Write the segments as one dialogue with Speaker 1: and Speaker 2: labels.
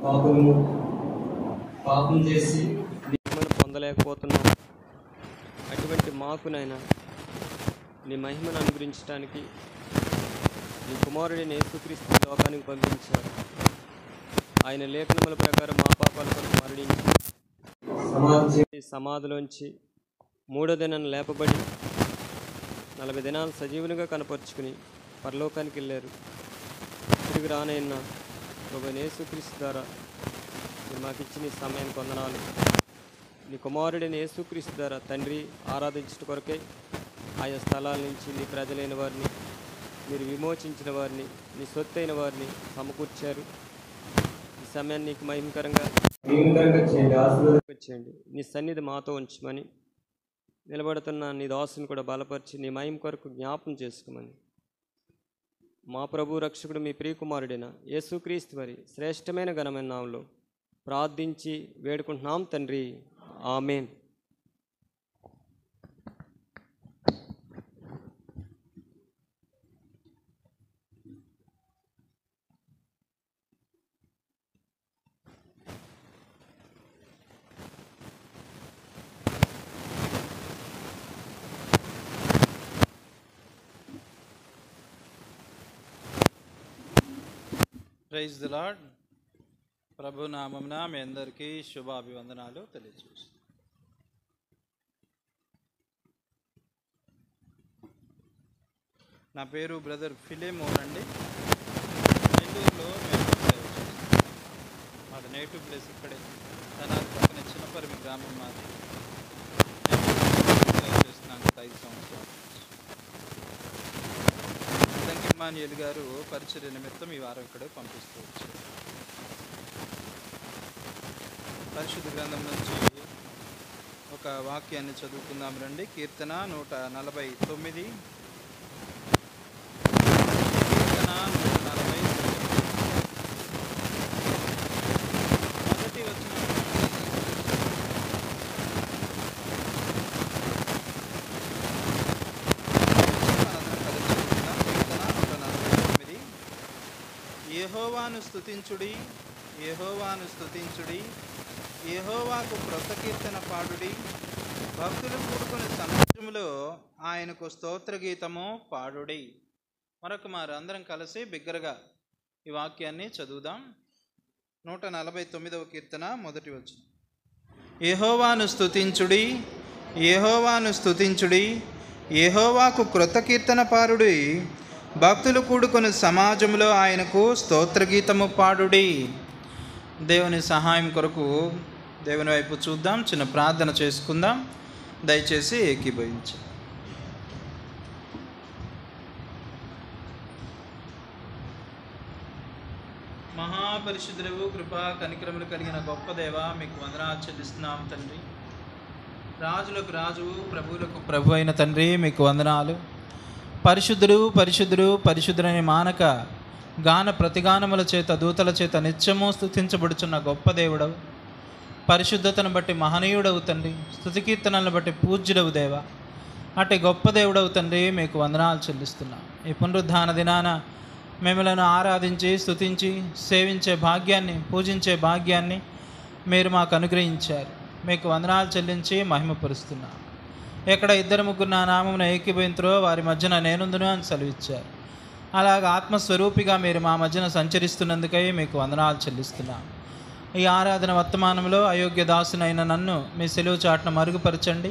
Speaker 1: పాపం చేసి మహిమను పొందలేకపోతున్నాం. అటువంటి మాకునైనా నీ మహిమను అనుగ్రహించడానికి నీ కుమారుడిని యేసుక్రీస్తు లోకానికి పంపించారు. ఆయన లేఖనముల ప్రకారం మా పాపాల కొరకు మరణించి సమాధిలోంచి 3వ దినాన్ని లేపబడి 40 దినాలు సజీవునిగా కనపరుచుకుని పరలోకానికి వెళ్ళారు. తిరిగి రానైనా ప్రభువైన యేసుక్రీస్తు ద్వారా మాకు ఇచ్చిన ఈ సమయానికి వందనాలు. నీ కుమారుడైన యేసుక్రీస్తు ద్వారా తండ్రి ఆరాధించడం కొరకే ఆయా స్థలాల నుంచి నీ ప్రజలైన వారిని, మీరు విమోచించిన వారిని, నీ సొత్తైన వారిని సమకూర్చారు. ఈ సమయాన్ని నీకు మహిమకరంగా చేయండి. నీ సన్నిధి మాతో ఉంచమని, నిలబడుతున్న నీ దాసుని కూడా బలపరిచి నీ మహిమ కొరకు జ్ఞాపం చేసుకోమని మా ప్రభు రక్షకుడు మీ ప్రియకుమారుడైన యేసుక్రీస్తు వారి శ్రేష్టమైన ఘనమైన నామములో ప్రార్థించి వేడుకుంటున్నాం తండ్రి. ఆమేన్.
Speaker 2: Praise the Lord. ప్రభు నామమున మీ అందరికీ శుభాభివందనాలు తెలియజేస్తున్నాను. నా పేరు బ్రదర్ ఫిలేమోన్ అండి. నెల్లూరులో మేము సేవ చేస్తాం. మాది నేటివ్ ప్లేస్ ఇక్కడే, తనాలి పక్కన చిన్నపరిమి గ్రామం మాది. సేవ చేస్తున్నాను 5 సంవత్సరాలు. ఇమాన్యుయల్ గారు పరిచర్య నిమిత్తం ఈ వారం ఇక్కడ పంపిస్తూ వచ్చారు. పరిశుద్ధ గ్రంథం నుంచి ఒక వాక్యాన్ని చదువుకుందాం రండి. కీర్తన 149. మొదటి వచనం. యెహోవాను స్తుతించుడి, యెహోవాను స్తుతించుడి, యెహోవాకు క్రొత్త కీర్తన పాడుడి, భక్తులు కూడుకుని సమాజంలో ఆయనకు స్తోత్ర గీతము పాడుడి. మరొక మారు అందరం కలిసి బిగ్గరగా ఈ వాక్యాన్ని చదువుదాం. 149వ కీర్తన మొదటి వచనం. యెహోవాను స్తుతించుడి, యెహోవాను స్తుతించుడి, యెహోవాకు క్రొత్త కీర్తన పాడుడి, భక్తులు కూడుకుని సమాజంలో ఆయనకు స్తోత్రగీతము పాడుడి. దేవుని సహాయం కొరకు దేవుని వైపు చూద్దాం, చిన్న ప్రార్థన చేసుకుందాం. దయచేసి ఏకీభవించు. మహాపరిశుద్ధుడు, కృపా కనికరములు కలిగిన గొప్ప దేవ, మీకు వందనాలు చెల్లిస్తున్నాం తండ్రి. రాజులకు రాజు, ప్రభువులకు ప్రభు అయిన తండ్రి, మీకు వందనాలు. పరిశుద్ధుడు పరిశుద్ధుడు పరిశుద్ధుడని మానక గాన ప్రతిగానముల చేత దూతల చేత నిత్యము స్తుతించబడుచున్న గొప్ప దేవుడవు. పరిశుద్ధతను బట్టి మహనీయుడవు తండ్రి, స్తుతికీర్తనలను బట్టి పూజ్యుడవు దేవ. అట్టి గొప్ప దేవుడవు తండ్రి, మీకు వందనాలు చెల్లిస్తున్నాం. ఈ పునరుద్ధాన దినాన మిమ్మలను ఆరాధించి స్తుతించి సేవించే భాగ్యాన్ని, పూజించే భాగ్యాన్ని మీరు మాకు అనుగ్రహించారు. మీకు వందనాలు చెల్లించి మహిమపరుస్తున్నాం. ఎక్కడ 2-3 నా నామమున ఏకీభవింతురో వారి మధ్యన నేనుందును అని సెలవిచ్చారు. అలాగ ఆత్మస్వరూపిగా మీరు మా మధ్యన సంచరిస్తున్నందుకై మీకు వందనాలు చెల్లిస్తున్నాం. ఈ ఆరాధన వర్తమానంలో అయోగ్య దాసునైన నన్ను మీ సెలవు చాటున మరుగుపరచండి.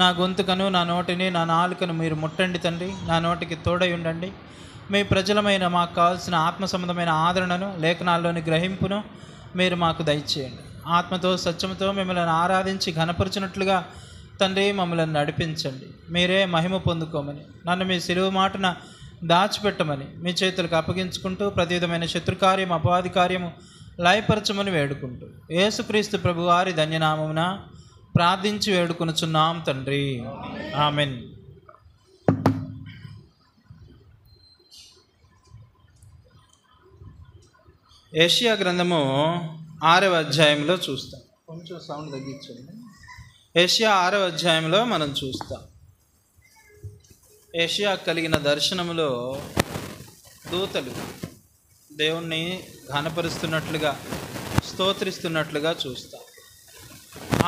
Speaker 2: నా గొంతుకను, నా నోటిని, నా నాలుకను మీరు ముట్టండి తండ్రి. నా నోటికి తోడై ఉండండి. మీ ప్రజలమైన మాకు కావాల్సిన ఆత్మ సంబంధమైన ఆదరణను, లేఖనాల్లోని గ్రహింపును మీరు మాకు దయచేయండి. ఆత్మతో సత్యముతో మిమ్మల్ని ఆరాధించి ఘనపరచినట్లుగా తండ్రి మమ్మల్ని నడిపించండి. మీరే మహిమ పొందుకోమని, నన్ను మీ సిలువ మాటన దాచిపెట్టమని మీ చేతులకు అప్పగించుకుంటూ ప్రతి విధమైన శత్రుకార్యం, అపవాది కార్యము లయపరచమని వేడుకుంటూ యేసుక్రీస్తు ప్రభు వారి ధన్యనామమున ప్రార్థించి వేడుకొనుచున్నాం తండ్రి. ఆమెన్. యెషయా గ్రంథము 6వ అధ్యాయంలో చూస్తాం. కొంచెం సౌండ్ తగ్గించండి. యెషయా 6వ అధ్యాయంలో మనం చూస్తాం. యెషయా కలిగిన దర్శనములో దూతలు దేవుణ్ణి ఘనపరుస్తున్నట్లుగా స్తోత్రిస్తున్నట్లుగా చూస్తాం.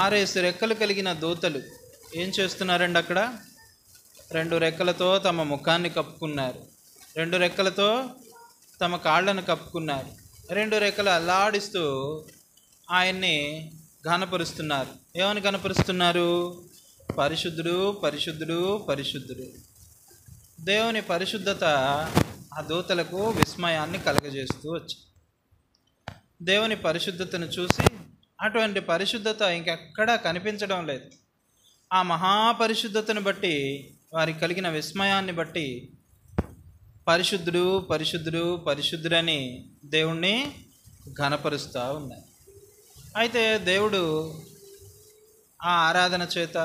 Speaker 2: 6 రెక్కలు కలిగిన దూతలు ఏం చేస్తున్నారండి అక్కడ? 2 రెక్కలతో తమ ముఖాన్ని కప్పుకున్నారు, 2 రెక్కలతో తమ కాళ్ళను కప్పుకున్నారు, 2 రెక్కలు అల్లాడిస్తూ ఆయన్ని ఘనపరుస్తున్నారు. ఏమని ఘనపరుస్తున్నారు? పరిశుద్ధుడు, పరిశుద్ధుడు, పరిశుద్ధుడు. దేవుని పరిశుద్ధత ఆ దూతలకు విస్మయాన్ని కలగజేస్తూ వచ్చింది. దేవుని పరిశుద్ధతను చూసి అటువంటి పరిశుద్ధత ఇంకెక్కడా కనిపించడం లేదు. ఆ మహాపరిశుద్ధతను బట్టి, వారికి కలిగిన విస్మయాన్ని బట్టి పరిశుద్ధుడు, పరిశుద్ధుడు, పరిశుద్ధుడని దేవుణ్ణి ఘనపరుస్తూ ఉన్నారు. అయితే దేవుడు ఆ ఆరాధన చేత,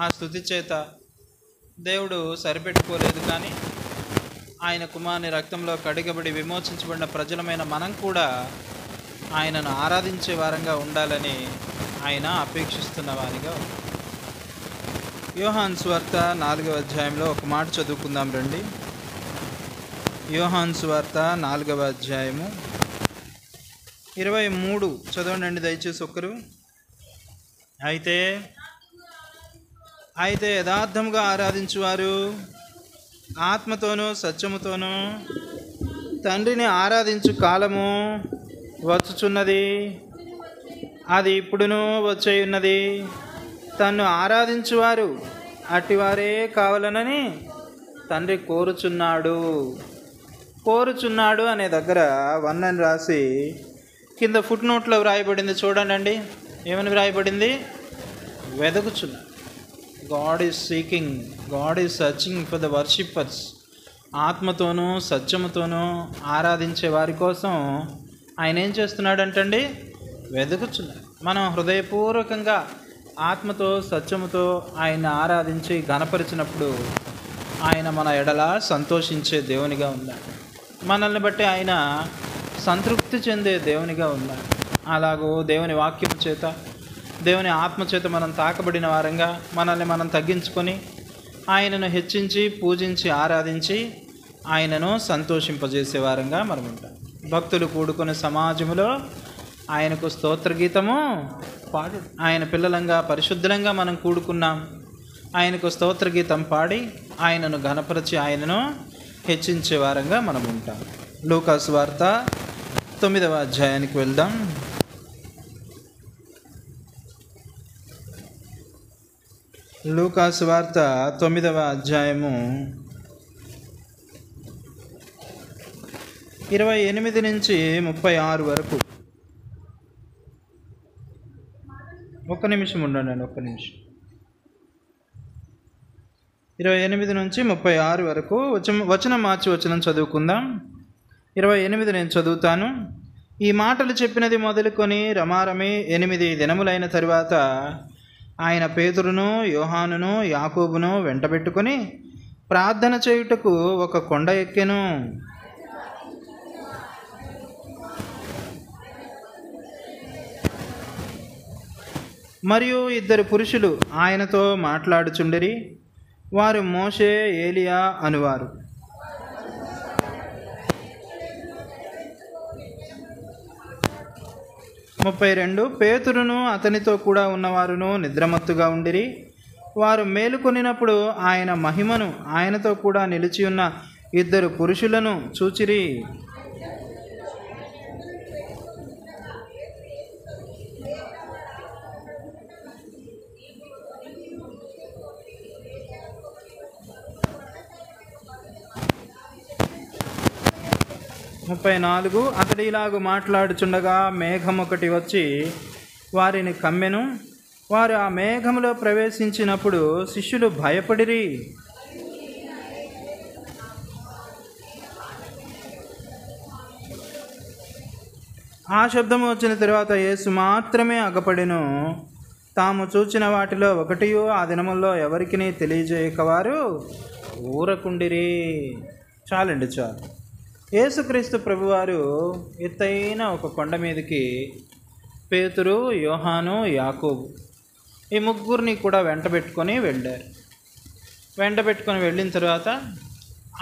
Speaker 2: ఆ స్తుతి చేత దేవుడు సరిపెట్టుకోలేదు. కానీ ఆయన కుమారుని రక్తంలో కడిగబడి విమోచించబడిన ప్రజలమైన మనం కూడా ఆయనను ఆరాధించే వారంగా ఉండాలని ఆయన అపేక్షిస్తున్న వారిగా ఉంది. యోహాను సువార్త 4వ అధ్యాయంలో ఒక మాట చదువుకుందాం రండి. యోహాను సువార్త 4వ అధ్యాయము 23 చదవండి దయచేసి ఒక్కరు. అయితే యథార్థముగా ఆరాధించువారు ఆత్మతోనూ సత్యముతోనూ తండ్రిని ఆరాధించు కాలము వచ్చుచున్నది, అది ఇప్పుడును వచ్చే ఉన్నది. తన్ను ఆరాధించువారు అట్టివారే కావాలనని తండ్రి కోరుచున్నాడు అనే దగ్గర 1 అని రాసి కింద ఫుట్ నోట్లో వ్రాయబడింది చూడండి. ఏమని వ్రాయబడింది? వెదకుచున్నాడు. God is seeking, God is searching for the worshippers. ఆత్మతోనూ సత్యముతోనూ ఆరాధించే వారి కోసం ఆయన ఏం చేస్తున్నాడంటండి? వెతుకుచున్నాడు. మనం హృదయపూర్వకంగా ఆత్మతో సత్యముతో ఆయన ఆరాధించి ఘనపరిచినప్పుడు ఆయన మన ఎడల సంతోషించే దేవునిగా ఉన్నాడు. మనల్ని బట్టి ఆయన సంతృప్తి చెందే దేవునిగా ఉన్నాడు. అలాగూ దేవుని వాక్యం చేత, దేవుని ఆత్మ చేత మనం తాకబడిన వారంగా మనల్ని మనం తగ్గించుకొని ఆయనను హెచ్చించి పూజించి ఆరాధించి ఆయనను సంతోషింపజేసే వారంగా మనం ఉంటాం. భక్తులు కూడుకునే సమాజంలో ఆయనకు స్తోత్రగీతము పాడు. ఆయన పిల్లలంగా పరిశుద్ధంగా మనం కూడుకున్నాం. ఆయనకు స్తోత్రగీతం పాడి ఆయనను ఘనపరిచి ఆయనను హెచ్చించే వారంగా మనం ఉంటాం. లూకా సువార్త 9వ అధ్యాయానికి వెళ్దాం. లూకా సువార్త 9వ అధ్యాయము 28 నుంచి 36 వరకు. ఒక్క నిమిషం ఉండండి, ఒక్క నిమిషం. 28 నుంచి 36 వరకు వచనం మార్చి వచనం చదువుకుందాం. 28 నేను చదువుతాను. ఈ మాటలు చెప్పినది మొదలుకొని రమారమి 8 దినములైన తరువాత ఆయన పేతురును, యోహానును, యాకోబును వెంటబెట్టుకొని ప్రార్థన చేయుటకు ఒక కొండ ఎక్కెను. మరియు 2 పురుషులు ఆయనతో మాట్లాడుచుండిరి. వారు మోషే, ఏలియా అనువారు. ముప్పై 32 పేతురును అతనితో కూడా ఉన్నవారును నిద్రమత్తుగా ఉండిరి. వారు మేలుకొనినప్పుడు ఆయన మహిమను, ఆయనతో కూడా నిలిచి ఉన్న 2 పురుషులను చూచిరి. ముప్పై 34 అతడు ఇలాగు మాట్లాడుచుండగా మేఘం ఒకటి వచ్చి వారిని కమ్మెను. వారు ఆ మేఘములో ప్రవేశించినప్పుడు శిష్యులు భయపడిరి. ఆ శబ్దము వచ్చిన తరువాత యేసు మాత్రమే అగపడెను. తాము చూచిన వాటిలో ఒకటియు ఆ దినముల్లో ఎవరికిని తెలియజేయక వారు ఊరకుండిరి. చాలండి, చాలు. యేసుక్రీస్తు ప్రభువారు ఎత్తైన ఒక కొండ మీదకి పేతురు, యోహాను, యాకోబు ఈ ముగ్గురిని కూడా వెంటబెట్టుకొని వెళ్ళారు. వెంటబెట్టుకొని వెళ్ళిన తర్వాత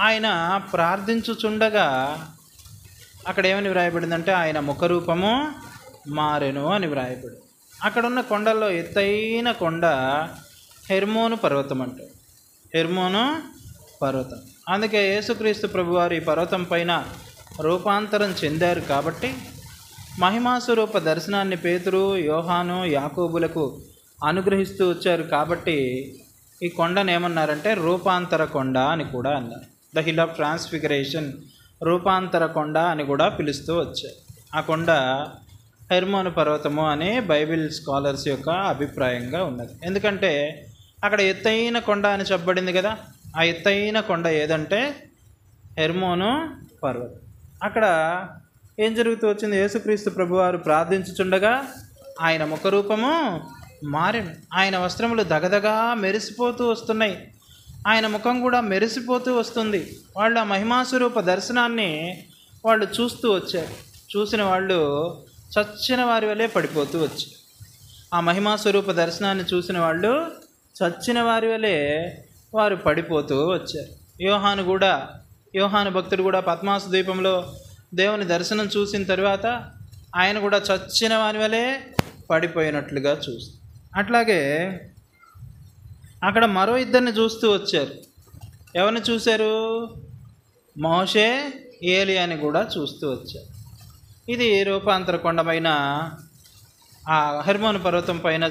Speaker 2: ఆయన ప్రార్థించుచుండగా అక్కడ ఏమని వ్రాయబడిందంటే ఆయన ముఖరూపము మారెను అని వ్రాయబడి. అక్కడున్న కొండల్లో ఎత్తైన కొండ హెర్మోను పర్వతం అంటారు. హెర్మోను పర్వతం. అందుకే యేసుక్రీస్తు ప్రభువారు ఈ పర్వతం పైన రూపాంతరం చెందారు కాబట్టి మహిమాస్వరూప దర్శనాన్ని పేతురు, యోహాను, యాకోబులకు అనుగ్రహిస్తూ వచ్చారు కాబట్టి ఈ కొండను ఏమన్నారంటే రూపాంతర కొండ అని కూడా అన్నారు. ద హిల్ ఆఫ్ ట్రాన్స్ఫిగరేషన్, రూపాంతర కొండ అని కూడా పిలుస్తూ వచ్చారు. ఆ కొండ హెర్మోను పర్వతము అనే బైబిల్ స్కాలర్స్ యొక్క అభిప్రాయంగా ఉన్నది. ఎందుకంటే అక్కడ ఎత్తైన కొండ అని చెప్పబడింది కదా. ఆ ఎత్తైన కొండ ఏదంటే హెర్మోను పర్వతం. అక్కడ ఏం జరుగుతూ వచ్చింది? యేసుక్రీస్తు ప్రభువారు ప్రార్థించుచుండగా ఆయన ముఖరూపము మారెను. ఆయన వస్త్రములు దగదగా మెరిసిపోతూ వస్తున్నాయి. ఆయన ముఖం కూడా మెరిసిపోతూ వస్తుంది. వాళ్ళు ఆ మహిమాస్వరూప దర్శనాన్ని వాళ్ళు చూస్తూ వచ్చారు. చూసిన వాళ్ళు చచ్చిన వారి వలె పడిపోతూ వచ్చారు. ఆ మహిమాస్వరూప దర్శనాన్ని చూసిన వాళ్ళు చచ్చిన వారి వలె వారు పడిపోతూ వచ్చారు. యోహాను భక్తుడు కూడా పద్మాసు ద్వీపంలో దేవుని దర్శనం చూసిన తర్వాత ఆయన కూడా చచ్చిన వారి వలె పడిపోయినట్లుగా చూస్తారు. అట్లాగే అక్కడ మరో ఇద్దరిని చూస్తూ వచ్చారు. ఎవరిని చూశారు? మోషే, ఏలియాని కూడా చూస్తూ వచ్చారు. ఇది రూపాంతర కొండపైన ఆ హెర్మోను పర్వతం పైన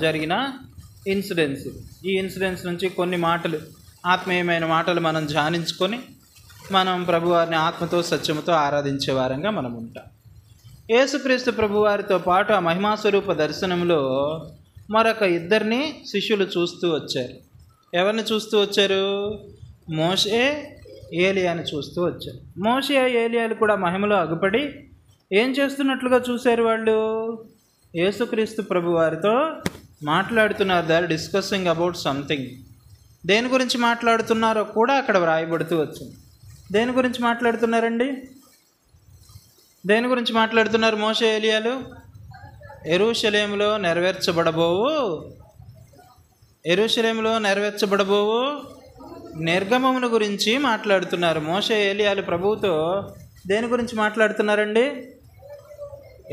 Speaker 2: జరిగిన ఇన్సిడెన్స్. ఈ ఇన్సిడెన్స్ నుంచి కొన్ని మాటలు, ఆత్మీయమైన మాటలు మనం ధ్యానించుకొని మనం ప్రభువారిని ఆత్మతో సత్యముతో ఆరాధించే వారంగా మనం ఉంటాం. యేసుక్రీస్తు ప్రభువారితో పాటు ఆ మహిమాస్వరూప దర్శనంలో మరొక ఇద్దరిని శిష్యులు చూస్తూ వచ్చారు. ఎవరిని చూస్తూ వచ్చారు? మోషే, ఏలియాని చూస్తూ వచ్చారు. మోషే, ఏలియాలు కూడా మహిమలో అగుపడి ఏం చేస్తున్నట్లుగా చూశారు? వాళ్ళు యేసుక్రీస్తు ప్రభువారితో మాట్లాడుతున్నారు. They are discussing about something. దేని గురించి మాట్లాడుతున్నారో కూడా అక్కడ వ్రాయబడుతూ వచ్చింది. దేని గురించి మాట్లాడుతున్నారండి? దేని గురించి మాట్లాడుతున్నారు మోషే, ఏలియాలు? యెరూషలేములో నెరవేర్చబడబోవు నిర్గమమును గురించి మాట్లాడుతున్నారు. మోషే, ఏలియాలు ప్రభువుతో దేని గురించి మాట్లాడుతున్నారండి?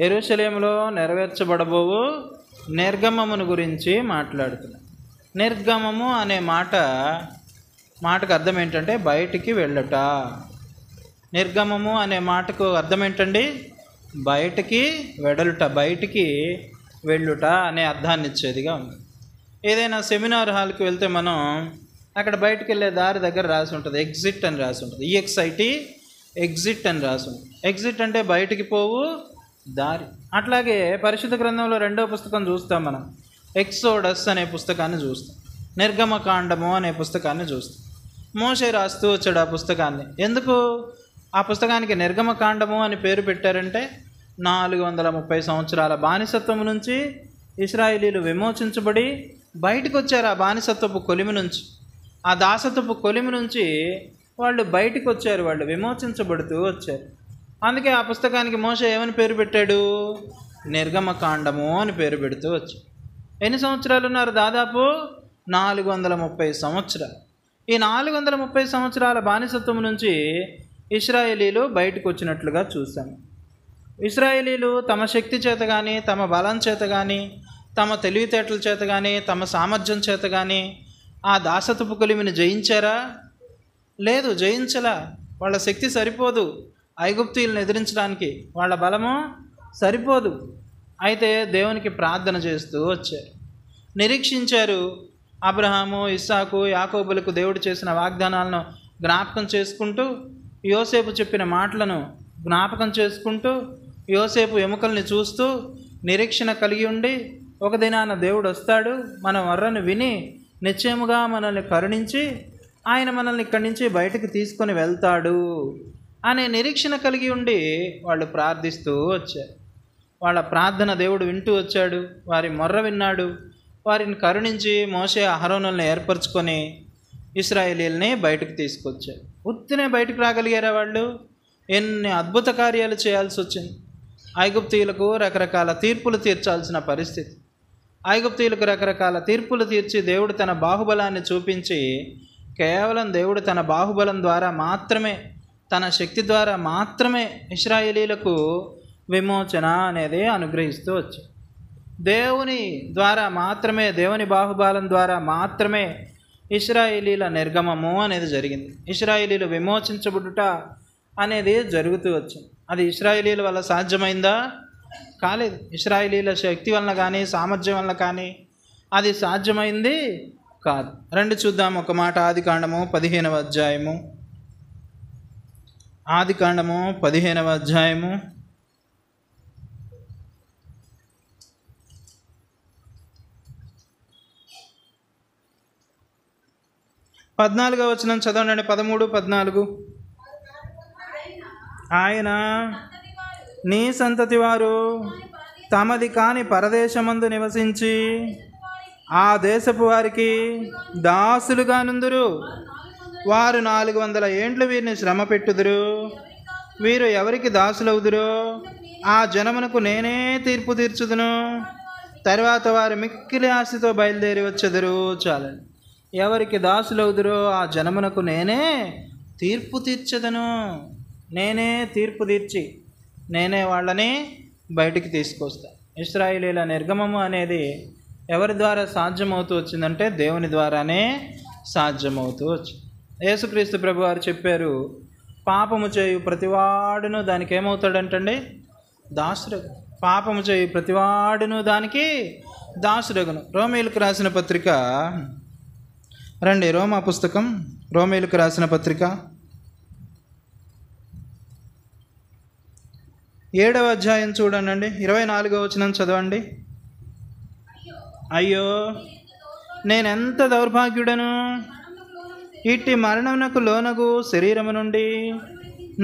Speaker 2: యెరూషలేములో నెరవేర్చబడబోవు నిర్గమమును గురించి మాట్లాడుతున్నారు. నిర్గమము అనే మాటకు అర్థం ఏంటంటే బయటికి వెళ్ళుట. నిర్గమము అనే మాటకు అర్థం ఏంటండి? బయటికి వెడలుట, బయటికి వెళ్ళుట అనే అర్థాన్ని ఇచ్చేదిగా ఉంది. ఏదైనా సెమినార్ హాల్కి వెళ్తే మనం అక్కడ బయటికి వెళ్ళే దారి దగ్గర రాసి ఉంటుంది, ఎగ్జిట్ అని రాసి ఉంటుంది. EXIT, ఎగ్జిట్ అని రాసి ఉంటుంది. ఎగ్జిట్ అంటే బయటికి పోవు దారి. అట్లాగే పరిశుద్ధ గ్రంథంలో 2వ పుస్తకం చూస్తాం మనం. ఎక్సోడస్ అనే పుస్తకాన్ని చూస్తాం, నిర్గమకాండము అనే పుస్తకాన్ని చూస్తాం. మోషే రాస్తూ వచ్చాడు ఆ పుస్తకాన్ని. ఎందుకు ఆ పుస్తకానికి నిర్గమకాండము అని పేరు పెట్టారంటే 430 సంవత్సరాల బానిసత్వం నుంచి ఇశ్రాయేలీలు విమోచించబడి బయటకు వచ్చారు. ఆ బానిసత్వపు కొలిమి నుంచి, ఆ దాసత్వపు కొలిమి నుంచి వాళ్ళు బయటకు వచ్చారు. వాళ్ళు విమోచించబడుతూ వచ్చారు. అందుకే ఆ పుస్తకానికి మోషే ఏమని పేరు పెట్టాడు? నిర్గమకాండము అని పేరు పెడుతూ వచ్చాడు. ఎన్ని సంవత్సరాలు ఉన్నారు? దాదాపు 430 సంవత్సరాలు. ఈ 430 సంవత్సరాల బానిసత్వం నుంచి ఇశ్రాయేలీలు బయటకు వచ్చినట్లుగా చూసాము. ఇశ్రాయేలీలు తమ శక్తి చేత కానీ, తమ బలం చేత కానీ, తమ తెలివితేటల చేత కానీ, తమ సామర్థ్యం చేత కానీ ఆ దాసత్వపు కొలిమిని జయించారా? లేదు, జయించలా. వాళ్ళ శక్తి సరిపోదు ఐగుప్తీయులను ఎదిరించడానికి, వాళ్ళ బలము సరిపోదు. అయితే దేవునికి ప్రార్థన చేస్తూ వచ్చారు, నిరీక్షించారు. అబ్రహాము, ఇస్సాకు, యాకోబులకు దేవుడు చేసిన వాగ్దానాలను జ్ఞాపకం చేసుకుంటూ, యోసేపు చెప్పిన మాటలను జ్ఞాపకం చేసుకుంటూ, యోసేపు ఎముకల్ని చూస్తూ నిరీక్షణ కలిగి ఉండి, ఒక దినాన దేవుడు వస్తాడు, మన వర్రను విని నిశ్చయముగా మనల్ని కరుణించి ఆయన మనల్ని ఇక్కడి నుంచి బయటకు తీసుకొని వెళ్తాడు అనే నిరీక్షణ కలిగి ఉండి వాళ్ళు ప్రార్థిస్తూ వచ్చారు. వాళ్ళ ప్రార్థన దేవుడు వింటూ వచ్చాడు, వారి మొర్ర విన్నాడు. వారిని కరుణించి మోషే, అహరోనులను ఏర్పరచుకొని ఇశ్రాయేలీల్ని బయటకు తీసుకొచ్చారు. ఉత్తినే బయటకు రాగలిగారా వాళ్ళు? ఎన్ని అద్భుత కార్యాలు చేయాల్సి వచ్చింది. ఐగుప్తీయులకు రకరకాల తీర్పులు తీర్చాల్సిన పరిస్థితి. ఐగుప్తీయులకు రకరకాల తీర్పులు తీర్చి దేవుడు తన బాహుబలాన్ని చూపించి, కేవలం దేవుడు తన బాహుబలం ద్వారా మాత్రమే, తన శక్తి ద్వారా మాత్రమే ఇశ్రాయేలీలకు విమోచన అనేది అనుగ్రహిస్తూ వచ్చాడు. దేవుని ద్వారా మాత్రమే, దేవుని బాహుబలం ద్వారా మాత్రమే ఇశ్రాయేలీల నిర్గమము అనేది జరిగింది. ఇశ్రాయేలీలు విమోచించబడుట అనేది జరుగుతూ వచ్చింది. అది ఇశ్రాయేలీల వల్ల సాధ్యమైందా? కాలేదు. ఇశ్రాయేలీల శక్తి వలన కానీ సామర్థ్యం వలన కానీ అది సాధ్యమైంది కాదు. రండి చూద్దాం ఒక మాట. ఆదికాండము 15వ అధ్యాయము. ఆదికాండము 15వ అధ్యాయము 14వ వచనం చదవండి. 13, 14. ఆయన నీ సంతతి వారు తమది కాని పరదేశమందు నివసించి ఆ దేశపు వారికి దాసులుగా నుందురు. వారు 400 ఏండ్లు వీరిని శ్రమ పెట్టుదురు. వీరు ఎవరికి దాసులవుదురో ఆ జనమునకు నేనే తీర్పు తీర్చుదును. తర్వాత వారు మిక్కిలి ఆశతో బయలుదేరి వచ్చెదరు. చాలండి. ఎవరికి దాసులవుదురో ఆ జనమునకు నేనే తీర్పు తీర్చదను. నేనే తీర్పు తీర్చి నేనే వాళ్ళని బయటికి తీసుకొస్తా. ఇశ్రాయేలీల నిర్గమము అనేది ఎవరి ద్వారా సాధ్యమవుతూ వచ్చిందంటే దేవుని ద్వారానే సాధ్యమవుతూ వచ్చింది. యేసుక్రీస్తు ప్రభు వారు చెప్పారు, పాపము చేయు ప్రతివాడును దానికి ఏమవుతాడంటండి? దాసుడగును. పాపము చేయు ప్రతివాడును దానికి దాసుడగును. రోమీయులకు రాసిన పత్రిక రండి. రోమా పుస్తకం, రోమీయులకు రాసిన పత్రిక 7వ అధ్యాయం చూడండి. 24వ వచనం చదవండి. అయ్యో నేనెంత దౌర్భాగ్యుడను, ఇట్టి మరణమునకు లోనగు శరీరము నుండి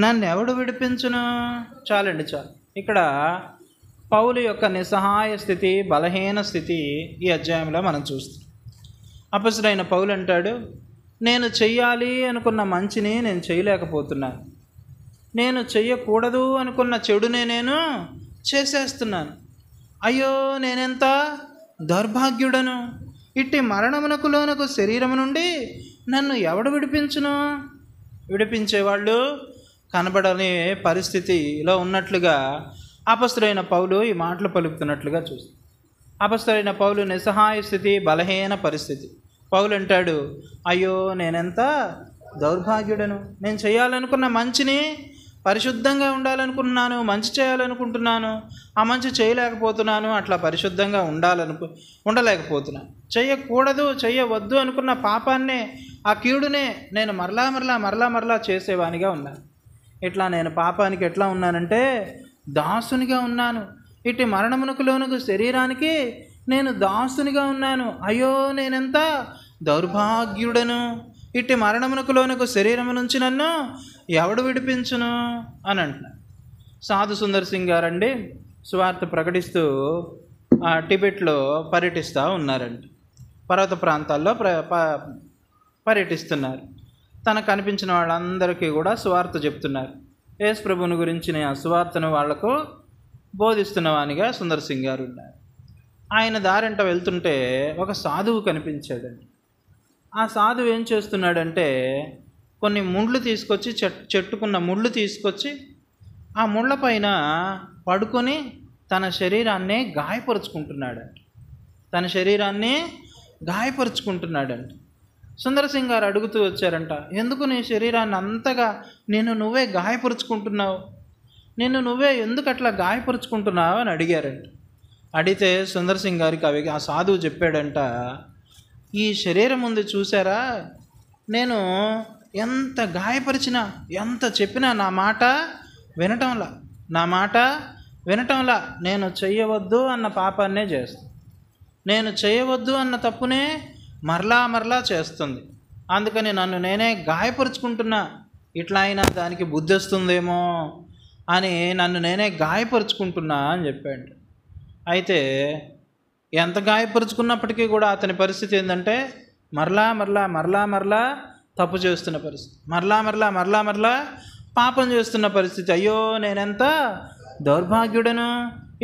Speaker 2: నన్ను ఎవడు విడిపించును? చాలండి, చాలు. ఇక్కడ పౌలు యొక్క నిస్సహాయ స్థితి, బలహీన స్థితి ఈ అధ్యాయంలో మనం చూస్తాం. అపొస్తలుడైన పౌలు అంటాడు, నేను చెయ్యాలి అనుకున్న మంచిని నేను చేయలేకపోతున్నాను. నేను చెయ్యకూడదు అనుకున్న చెడునే నేను చేసేస్తున్నాను. అయ్యో నేనెంత దౌర్భాగ్యుడను, ఇట్టి మరణమునకు లోనకు శరీరము నుండి నన్ను ఎవడు విడిపించును? విడిపించేవాళ్ళు కనబడని పరిస్థితిలో ఉన్నట్లుగా అపొస్తలుడైన పౌలు ఈ మాటలు పలుకుతున్నట్లుగా చూస్తాం. అపొస్తలుడైన పౌలు నిస్సహాయ స్థితి, బలహీన పరిస్థితి. పౌలు అంటాడు, అయ్యో నేనెంత దౌర్భాగ్యుడను, నేను చేయాలనుకున్న మంచిని, పరిశుద్ధంగా ఉండాలనుకుంటున్నాను, మంచి చేయాలనుకుంటున్నాను, ఆ మంచి చేయలేకపోతున్నాను. అట్లా పరిశుద్ధంగా ఉండలేకపోతున్నాను. చెయ్యకూడదు, చెయ్యవద్దు అనుకున్న పాపాన్నే, ఆ కీడునే నేను మరలా చేసేవానిగా ఉన్నాను. ఇట్లా నేను పాపానికి ఎట్లా ఉన్నానంటే దాసునిగా ఉన్నాను. ఇటు మరణమునకు లోనకు శరీరానికి నేను దాసునిగా ఉన్నాను. అయ్యో నేనెంత దౌర్భాగ్యుడను, ఇట్టి మరణమునకు లోనకు శరీరము నుంచి నన్ను ఎవడు విడిపించును అని అంటున్నాను. సాధు సుందర్ సింగ్ గారండి సువార్త ప్రకటిస్తూ టిబెట్లో పర్యటిస్తూ ఉన్నారండి. పర్వత ప్రాంతాల్లో పర్యటిస్తున్నారు. తనకు కనిపించిన వాళ్ళందరికీ కూడా సువార్త చెప్తున్నారు. యేసు ప్రభువుని గురించిన ఆ సువార్తను వాళ్లకు బోధిస్తున్నవానిగా సుందర్ సింగ్ గారు ఉన్నారు. ఆయన దారింట వెళ్తుంటే ఒక సాధువు కనిపించాడండి. ఆ సాధువు ఏం చేస్తున్నాడంటే కొన్ని ముళ్ళు తీసుకొచ్చి చెట్టుకున్న ముళ్ళు తీసుకొచ్చి ఆ ముళ్ళ పైన పడుకొని తన శరీరాన్ని గాయపరుచుకుంటున్నాడంట. సుందర్ సింగ్ గారు అడుగుతూ వచ్చారంట, ఎందుకు నీ శరీరాన్ని అంతగా నువ్వే గాయపరుచుకుంటున్నావు, నువ్వే ఎందుకు అట్లా గాయపరుచుకుంటున్నావు అని అడిగారంట. అడిగితే సుందర్ సింగ్ గారికి ఆ సాధువు చెప్పాడంట, ఈ శరీరం ఉంది చూసారా, నేను ఎంత గాయపరిచినా ఎంత చెప్పినా నా మాట వినటంలా నేను చెయ్యవద్దు అన్న పాపాన్నే చేస్తాను. నేను చేయవద్దు అన్న తప్పునే మరలా చేస్తుంది. అందుకని నన్ను నేనే గాయపరుచుకుంటున్నా. ఇట్లా అయినా దానికి బుద్ధి వస్తుందేమో అని నన్ను నేనే గాయపరుచుకుంటున్నా అని చెప్పాడు. అయితే ఎంత గాయపరుచుకున్నప్పటికీ కూడా అతని పరిస్థితి ఏంటంటే మరలా తప్పు చేస్తున్న పరిస్థితి, మరలా పాపం చేస్తున్న పరిస్థితి. అయ్యో నేనెంత దౌర్భాగ్యుడను,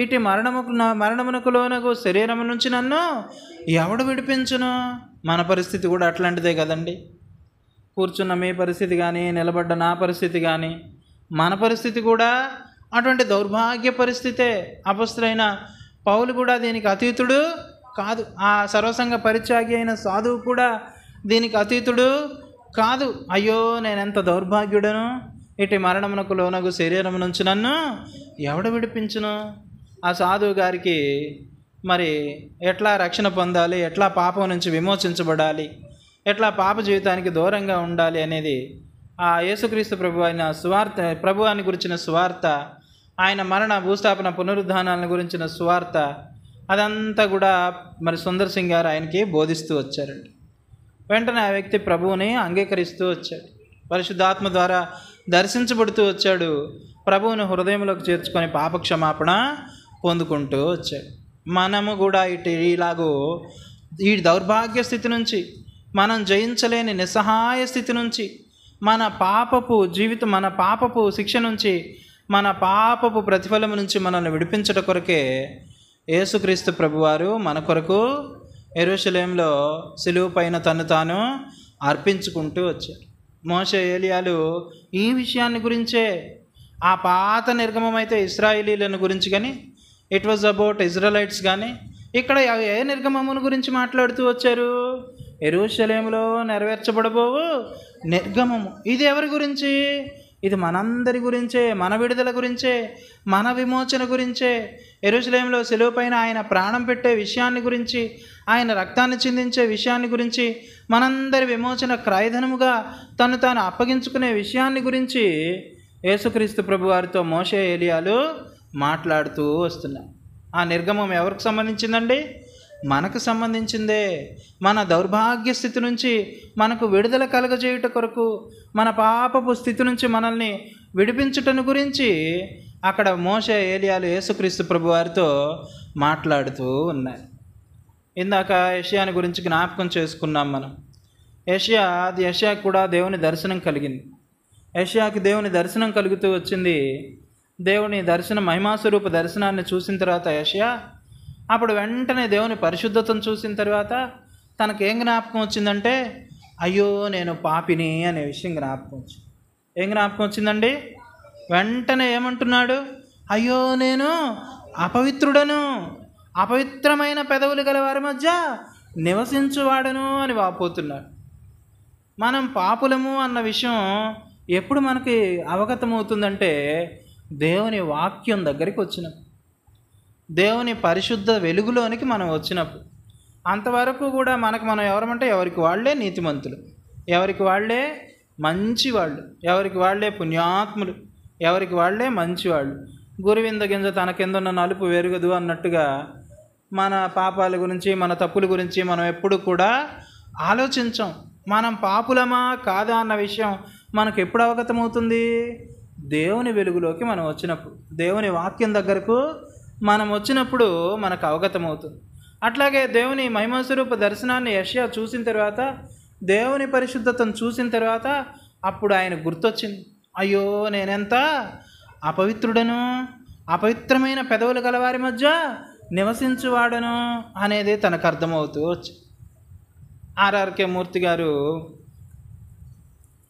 Speaker 2: ఇటు మరణమునకు లోనకు శరీరము నుంచి నన్ను ఎవడు విడిపించును? మన పరిస్థితి కూడా అట్లాంటిదే కదండి. కూర్చున్న మీ పరిస్థితి కానీ, నిలబడ్డ నా పరిస్థితి కానీ, మన పరిస్థితి కూడా అటువంటి దౌర్భాగ్య పరిస్థితే. అపొస్తలుడైన పౌలు కూడా దీనికి అతీతుడు కాదు. ఆ సర్వసంగ పరిత్యాగి అయిన సాధువు కూడా దీనికి అతీతుడు కాదు. అయ్యో నేనెంత దౌర్భాగ్యుడను, ఇటు మరణమునకు లోనగు శరీరం నుంచి నన్ను ఎవడ విడిపించును? ఆ సాధువు గారికి మరి ఎట్లా రక్షణ పొందాలి, ఎట్లా పాపం నుంచి విమోచించబడాలి, ఎట్లా పాప జీవితానికి దూరంగా ఉండాలి అనేది ఆ యేసుక్రీస్తు ప్రభువాన్ని గురించిన సువార్త, ఆయన మరణ భూస్థాపన పునరుద్ధానాలను గురించిన సువార్త, అదంతా కూడా మరి సుందర్ సింగ్ గారు ఆయనకి బోధిస్తూ వచ్చారండి. వెంటనే ఆ వ్యక్తి ప్రభువుని అంగీకరిస్తూ వచ్చాడు, పరిశుద్ధాత్మ ద్వారా దర్శించబడుతూ వచ్చాడు, ప్రభువుని హృదయంలోకి చేర్చుకొని పాపక్షమాపణ పొందుకుంటూ వచ్చాడు. మనము కూడా ఇలాగూ ఈ దౌర్భాగ్య స్థితి నుంచి, మనం జయించలేని నిస్సహాయ స్థితి నుంచి, మన పాపపు జీవితం, మన పాపపు శిక్ష నుంచి, మన పాపపు ప్రతిఫలం నుంచి మనల్ని విడిపించడం కొరకే యేసుక్రీస్తు ప్రభువారు మన కొరకు యెరూషలేంలో సిలువ పైన తను తాను అర్పించుకుంటూ వచ్చారు. మోషే ఏలియాలు ఈ విషయాన్ని గురించే, ఆ పాత నిర్గమం అయితే ఇశ్రాయేలీలను గురించి కానీ, ఇట్ వాజ్ అబౌట్ ఇజ్రాయలైట్స్ కానీ, ఇక్కడ ఏ నిర్గమమును గురించి మాట్లాడుతూ వచ్చారు? యెరూషలేములో నెరవేర్చబడబోవు నిర్గమము. ఇది ఎవరి గురించి? ఇది మనందరి గురించే, మన విడుదల గురించే, మన విమోచన గురించే. యెరూషలేములో సిలువ పైన ఆయన ప్రాణం పెట్టే విషయాన్ని గురించి, ఆయన రక్తాన్ని చిందించే విషయాన్ని గురించి, మనందరి విమోచన క్రయధనముగా తను తాను అప్పగించుకునే విషయాన్ని గురించి యేసుక్రీస్తు ప్రభువారితో మోషే ఏలియాలు మాట్లాడుతూ వస్తున్నారు. ఆ నిర్గమం ఎవరికి సంబంధించిందండి? మనకు సంబంధించిందే. మన దౌర్భాగ్య స్థితి నుంచి మనకు విడుదల కలగజేయుట కొరకు, మన పాపపు స్థితి నుంచి మనల్ని విడిపించుటను గురించి అక్కడ మోషే ఏలియాలు యేసుక్రీస్తు ప్రభువారితో మాట్లాడుతూ ఉన్నాయి. ఇందాక యెషయాని గురించి జ్ఞాపకం చేసుకున్నాం మనం. యెషయాకి కూడా దేవుని దర్శనం కలిగింది. యెషయాకి దేవుని దర్శనం కలుగుతూ వచ్చింది. దేవుని దర్శనం, మహిమాస్వరూప దర్శనాన్ని చూసిన తర్వాత యెషయా అప్పుడు వెంటనే దేవుని పరిశుద్ధతను చూసిన తర్వాత తనకేం జ్ఞాపకం వచ్చిందంటే, అయ్యో నేను పాపిని అనే విషయం జ్ఞాపకం వచ్చింది. ఏం జ్ఞాపకం వచ్చిందండి? వెంటనే ఏమంటున్నాడు? అయ్యో నేను అపవిత్రుడను, అపవిత్రమైన పెదవులు గల వారి మధ్య నివసించువాడను అని వాపోతున్నాడు. మనం పాపులము అన్న విషయం ఎప్పుడు మనకి అవగతమవుతుందంటే, దేవుని వాక్యం దగ్గరికి వచ్చినప్పుడు, దేవుని పరిశుద్ధ వెలుగులోనికి మనం వచ్చినప్పుడు. అంతవరకు కూడా మనం ఎవరమంటే ఎవరికి వాళ్ళే నీతిమంతులు, ఎవరికి వాళ్ళే మంచివాళ్ళు, ఎవరికి వాళ్ళే పుణ్యాత్ములు, ఎవరికి వాళ్ళే మంచివాళ్ళు. గురువింద గింజ తన కింద ఉన్న నలుపు వెరుగదు అన్నట్టుగా మన పాపాల గురించి, మన తప్పుల గురించి మనం ఎప్పుడు కూడా ఆలోచించం. మనం పాపులమా కాదా అన్న విషయం మనకు ఎప్పుడు అవగతమవుతుంది? దేవుని వెలుగులోకి మనం వచ్చినప్పుడు, దేవుని వాక్యం దగ్గరకు మనం వచ్చినప్పుడు మనకు అవగతమవుతుంది. అట్లాగే దేవుని మహిమాస్వరూప దర్శనాన్ని యెషయా చూసిన తర్వాత, దేవుని పరిశుద్ధతను చూసిన తర్వాత అప్పుడు ఆయన గుర్తొచ్చింది. అయ్యో నేనెంత అపవిత్రుడను, అపవిత్రమైన పెదవులు గలవారి మధ్య నివసించువాడను అనేది తనకు అర్థమవుతూ వచ్చింది. ఆర్ఆర్కే మూర్తి గారు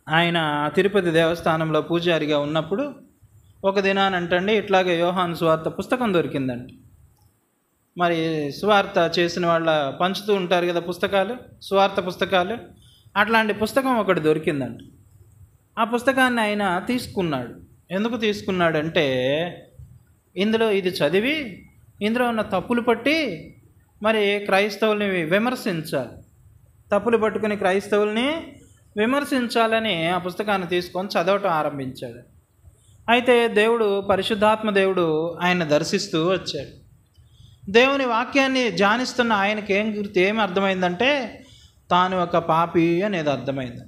Speaker 2: ఆయన తిరుపతి దేవస్థానంలో పూజారిగా ఉన్నప్పుడు ఒక దినానంటండి ఇట్లాగే యోహాను సువార్త పుస్తకం దొరికిందండి. మరి సువార్త చేసిన వాళ్ళ పంచుతూ ఉంటారు కదా పుస్తకాలు, సువార్త పుస్తకాలు. అట్లాంటి పుస్తకం ఒకటి దొరికిందండి. ఆ పుస్తకాన్ని ఆయన తీసుకున్నాడు. ఎందుకు తీసుకున్నాడంటే, ఇందులో ఇది చదివి ఇందులో ఉన్న తప్పులు పట్టి మరి క్రైస్తవుల్ని విమర్శించాలి, తప్పులు పట్టుకుని క్రైస్తవుల్ని విమర్శించాలని ఆ పుస్తకాన్ని తీసుకొని చదవటం ఆరంభించాడు. అయితే దేవుడు, పరిశుద్ధాత్మ దేవుడు ఆయన దర్శిస్తూ వచ్చాడు. దేవుని వాక్యాన్ని ధ్యానిస్తున్న ఆయనకి ఏమి అర్థమైందంటే, తాను ఒక పాపి అనేది అర్థమైంది.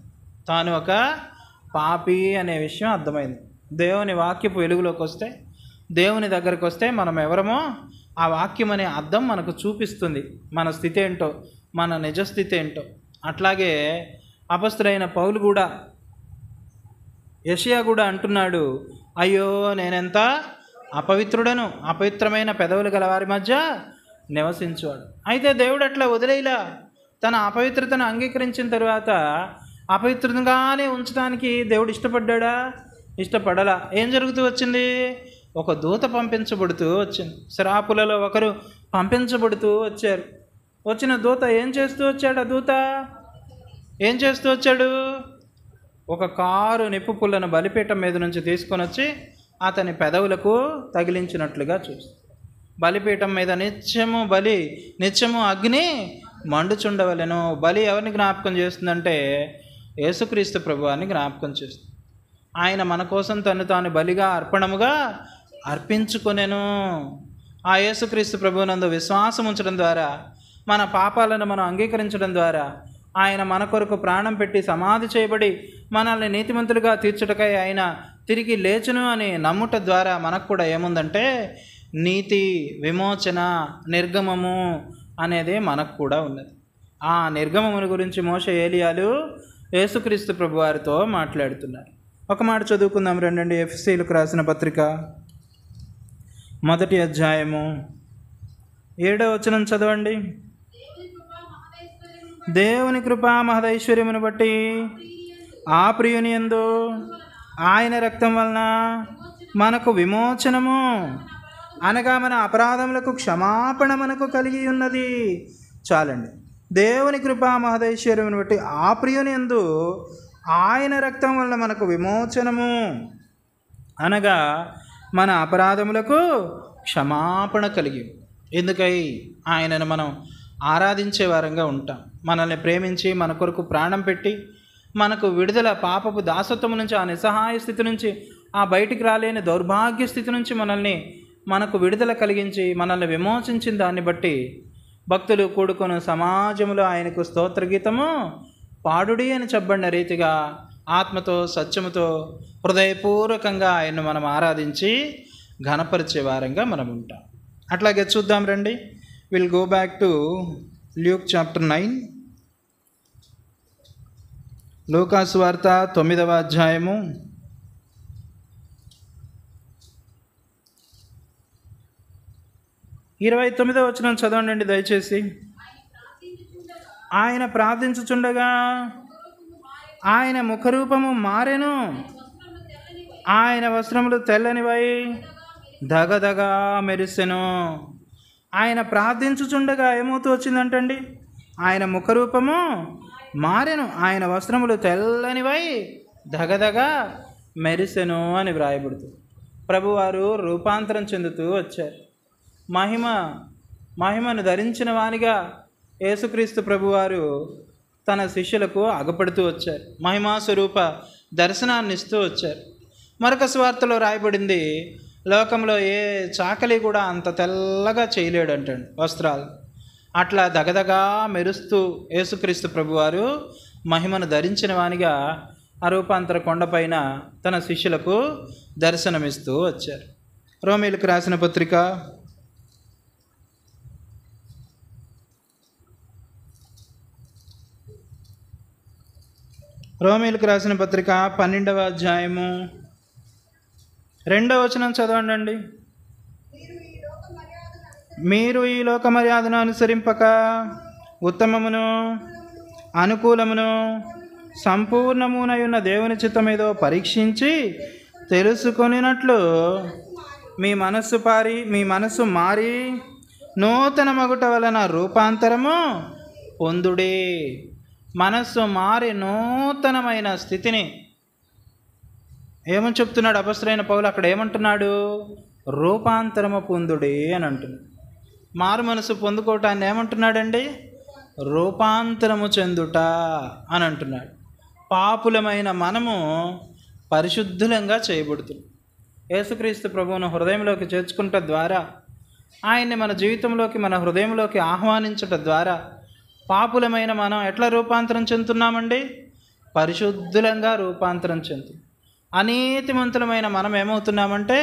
Speaker 2: తాను ఒక పాపి అనే విషయం అర్థమైంది. దేవుని వాక్యపు వెలుగులోకి వస్తే, దేవుని దగ్గరకు వస్తే మనం ఎవరమో ఆ వాక్యం అనే అర్థం మనకు చూపిస్తుంది మన స్థితి ఏంటో, మన నిజస్థితి ఏంటో. అట్లాగే అపొస్తలుడైన పౌలు కూడా, యెషయా కూడా అంటున్నాడు, అయ్యో నేనెంత అపవిత్రుడను, అపవిత్రమైన పెదవులు గల వారి మధ్య నివసించువాడు. అయితే దేవుడు అట్లా వదిలేలా, తన అపవిత్రతను అంగీకరించిన తర్వాత అపవిత్రంగానే ఉంచడానికి దేవుడు ఇష్టపడ్డా? ఇష్టపడలా. ఏం జరుగుతూ వచ్చింది? ఒక దూత పంపించబడుతూ వచ్చింది. శ్రాపులలో ఒకరు పంపించబడుతూ వచ్చారు. వచ్చిన దూత ఏం చేస్తూ వచ్చాడు? ఆ దూత ఏం చేస్తూ వచ్చాడు? ఒక కారు నిప్పు పుల్లను బలిపీఠం మీద నుంచి తీసుకొని వచ్చి అతని పెదవులకు తగిలించినట్లుగా చూస్తాం. బలిపీఠం మీద నిత్యము అగ్ని మండుచుండవలెను. బలి ఎవరిని జ్ఞాపకం చేస్తుందంటే యేసుక్రీస్తు ప్రభువాన్ని జ్ఞాపకం చేస్తుంది. ఆయన మన కోసం తను తాను బలిగా అర్పణముగా అర్పించుకొనెను. ఆ యేసుక్రీస్తు ప్రభువునందు విశ్వాసం ఉంచడం ద్వారా, మన పాపాలను మనం అంగీకరించడం ద్వారా, ఆయన మన కొరకు ప్రాణం పెట్టి సమాధి చేయబడి మనల్ని నీతిమంతులుగా తీర్చుటకై ఆయన తిరిగి లేచును అని నమ్ముట ద్వారా మనకు కూడా ఏముందంటే నీతి, విమోచన, నిర్గమము అనేది మనకు కూడా ఉన్నది. ఆ నిర్గమమును గురించి మోషే, ఏలియాలు యేసుక్రీస్తు ప్రభువారితో మాట్లాడుతున్నారు. ఒక మాట చదువుకుందాం రండి. ఎఫెసీయులకు రాసిన పత్రిక 1వ అధ్యాయము 7వ వచనం చదవండి. దేవుని కృపా మహదైశ్వర్యమును బట్టి ఆ ప్రియుని యందు ఆయన రక్తం వలన మనకు విమోచనము అనగా మన అపరాధములకు క్షమాపణ మనకు కలిగి ఉన్నది. చాలండి. దేవుని కృపా మహదైశ్వర్యమును బట్టి ఆ ప్రియుని యందు ఆయన రక్తం వలన మనకు విమోచనము అనగా మన అపరాధములకు క్షమాపణ కలిగి. ఎందుకై? ఆయనను మనం ఆరాధించే వారంగా ఉంటాం. మనల్ని ప్రేమించి మన కొరకు ప్రాణం పెట్టి మనకు విడుదల, పాపపు దాసత్వం నుంచి, ఆ నిస్సహాయ స్థితి నుంచి, ఆ బయటికి రాలేని దౌర్భాగ్య స్థితి నుంచి మనకు విడుదల కలిగించి మనల్ని విమోచించిన దాన్ని బట్టి భక్తులు కూడుకొని సమాజంలో ఆయనకు స్తోత్రగీతము పాడుడి అని చెప్పబడిన రీతిగా ఆత్మతో సత్యముతో హృదయపూర్వకంగా ఆయన్ను మనం ఆరాధించి ఘనపరిచే వారంగా మనం ఉంటాం. అట్లాగే చూద్దాం రండి. Will go back to Luke chapter 9. లూకాసు వార్త 9వ అధ్యాయము 29వ వచనం చదవండి దయచేసి. ఆయన ప్రార్థించుచుండగా ఆయన ముఖరూపము మారెను, ఆయన వస్త్రములు తెల్లనివై దగదగా మెరిసెను. ఆయన ప్రార్థించుచుండగా ఏమవుతూ వచ్చిందంటండి? ఆయన ముఖరూపము మారెను, ఆయన వస్త్రములు తెల్లనివై దగదగా మెరిసెను అని వ్రాయబడుతుంది. ప్రభువారు రూపాంతరం చెందుతూ వచ్చారు. మహిమను ధరించిన వానిగా యేసుక్రీస్తు ప్రభువారు తన శిష్యులకు అగపడుతూ వచ్చారు. మహిమా స్వరూప దర్శనాన్ని ఇస్తూ వచ్చారు. మరొక సువార్తలో రాయబడింది, లోకంలో ఏ చాకలి కూడా అంత తెల్లగా చేయలేడు అంటాడు వస్త్రాలు. అట్లా దగదగా మెరుస్తూ యేసుక్రీస్తు ప్రభువారు మహిమను ధరించిన వానిగా ఆ రూపాంతర కొండపైన తన శిష్యులకు దర్శనమిస్తూ వచ్చారు. రోమీయులకు రాసిన పత్రిక 12వ అధ్యాయము 2వ వచనం చదవండి. మీరు ఈ లోక మర్యాదను అనుసరింపక ఉత్తమమును అనుకూలమును సంపూర్ణమునయున్న దేవుని చిత్తమేదో పరీక్షించి తెలుసుకొనినట్లు మీ మనస్సు మారి నూతన మగుట వలన రూపాంతరము పొందుడే. మనస్సు మారి నూతనమైన స్థితిని ఏమని చెప్తున్నాడు అపొస్తలుడైన పౌలు? అక్కడ ఏమంటున్నాడు? రూపాంతరము పొందుడే అని అంటున్నాడు. మారు మనసు పొందుకోవటాన్ని ఏమంటున్నాడండి? రూపాంతరము చెందుట అని అంటున్నాడు. పాపులమైన మనము పరిశుద్ధులంగా చేయబడుతుంది. యేసుక్రీస్తు ప్రభువును హృదయంలోకి చేర్చుకుంట ద్వారా, ఆయన్ని మన జీవితంలోకి, మన హృదయంలోకి ఆహ్వానించట ద్వారా పాపులమైన మనం ఎట్లా రూపాంతరం చెందుతున్నామండి? పరిశుద్ధులంగా రూపాంతరం చెందుతున్నాం. అనీతిమంతులమైన మనం ఏమవుతున్నామంటే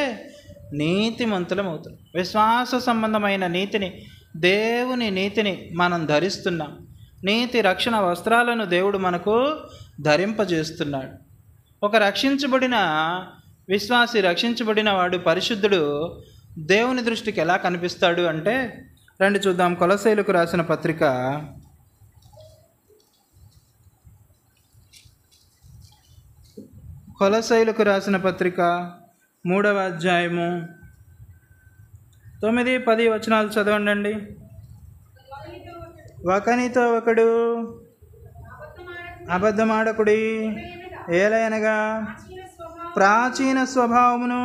Speaker 2: నీతిమంతులం అవుతున్నాం. విశ్వాస సంబంధమైన నీతిని, దేవుని నీతిని మనం ధరిస్తున్నాం. నీతి రక్షణ వస్త్రాలను దేవుడు మనకు ధరింపజేస్తున్నాడు. ఒక రక్షించబడిన విశ్వాసి, రక్షించబడిన వాడు, పరిశుద్ధుడు దేవుని దృష్టికి ఎలా కనిపిస్తాడు అంటే రండి చూద్దాం. కొలస్సీయులకు రాసిన పత్రిక 3వ అధ్యాయము 9, 10 వచనాలు చదవండి. ఒకనితో ఒకడు అబద్ధమాడకుడి, ఏలయనగా ప్రాచీన స్వభావమును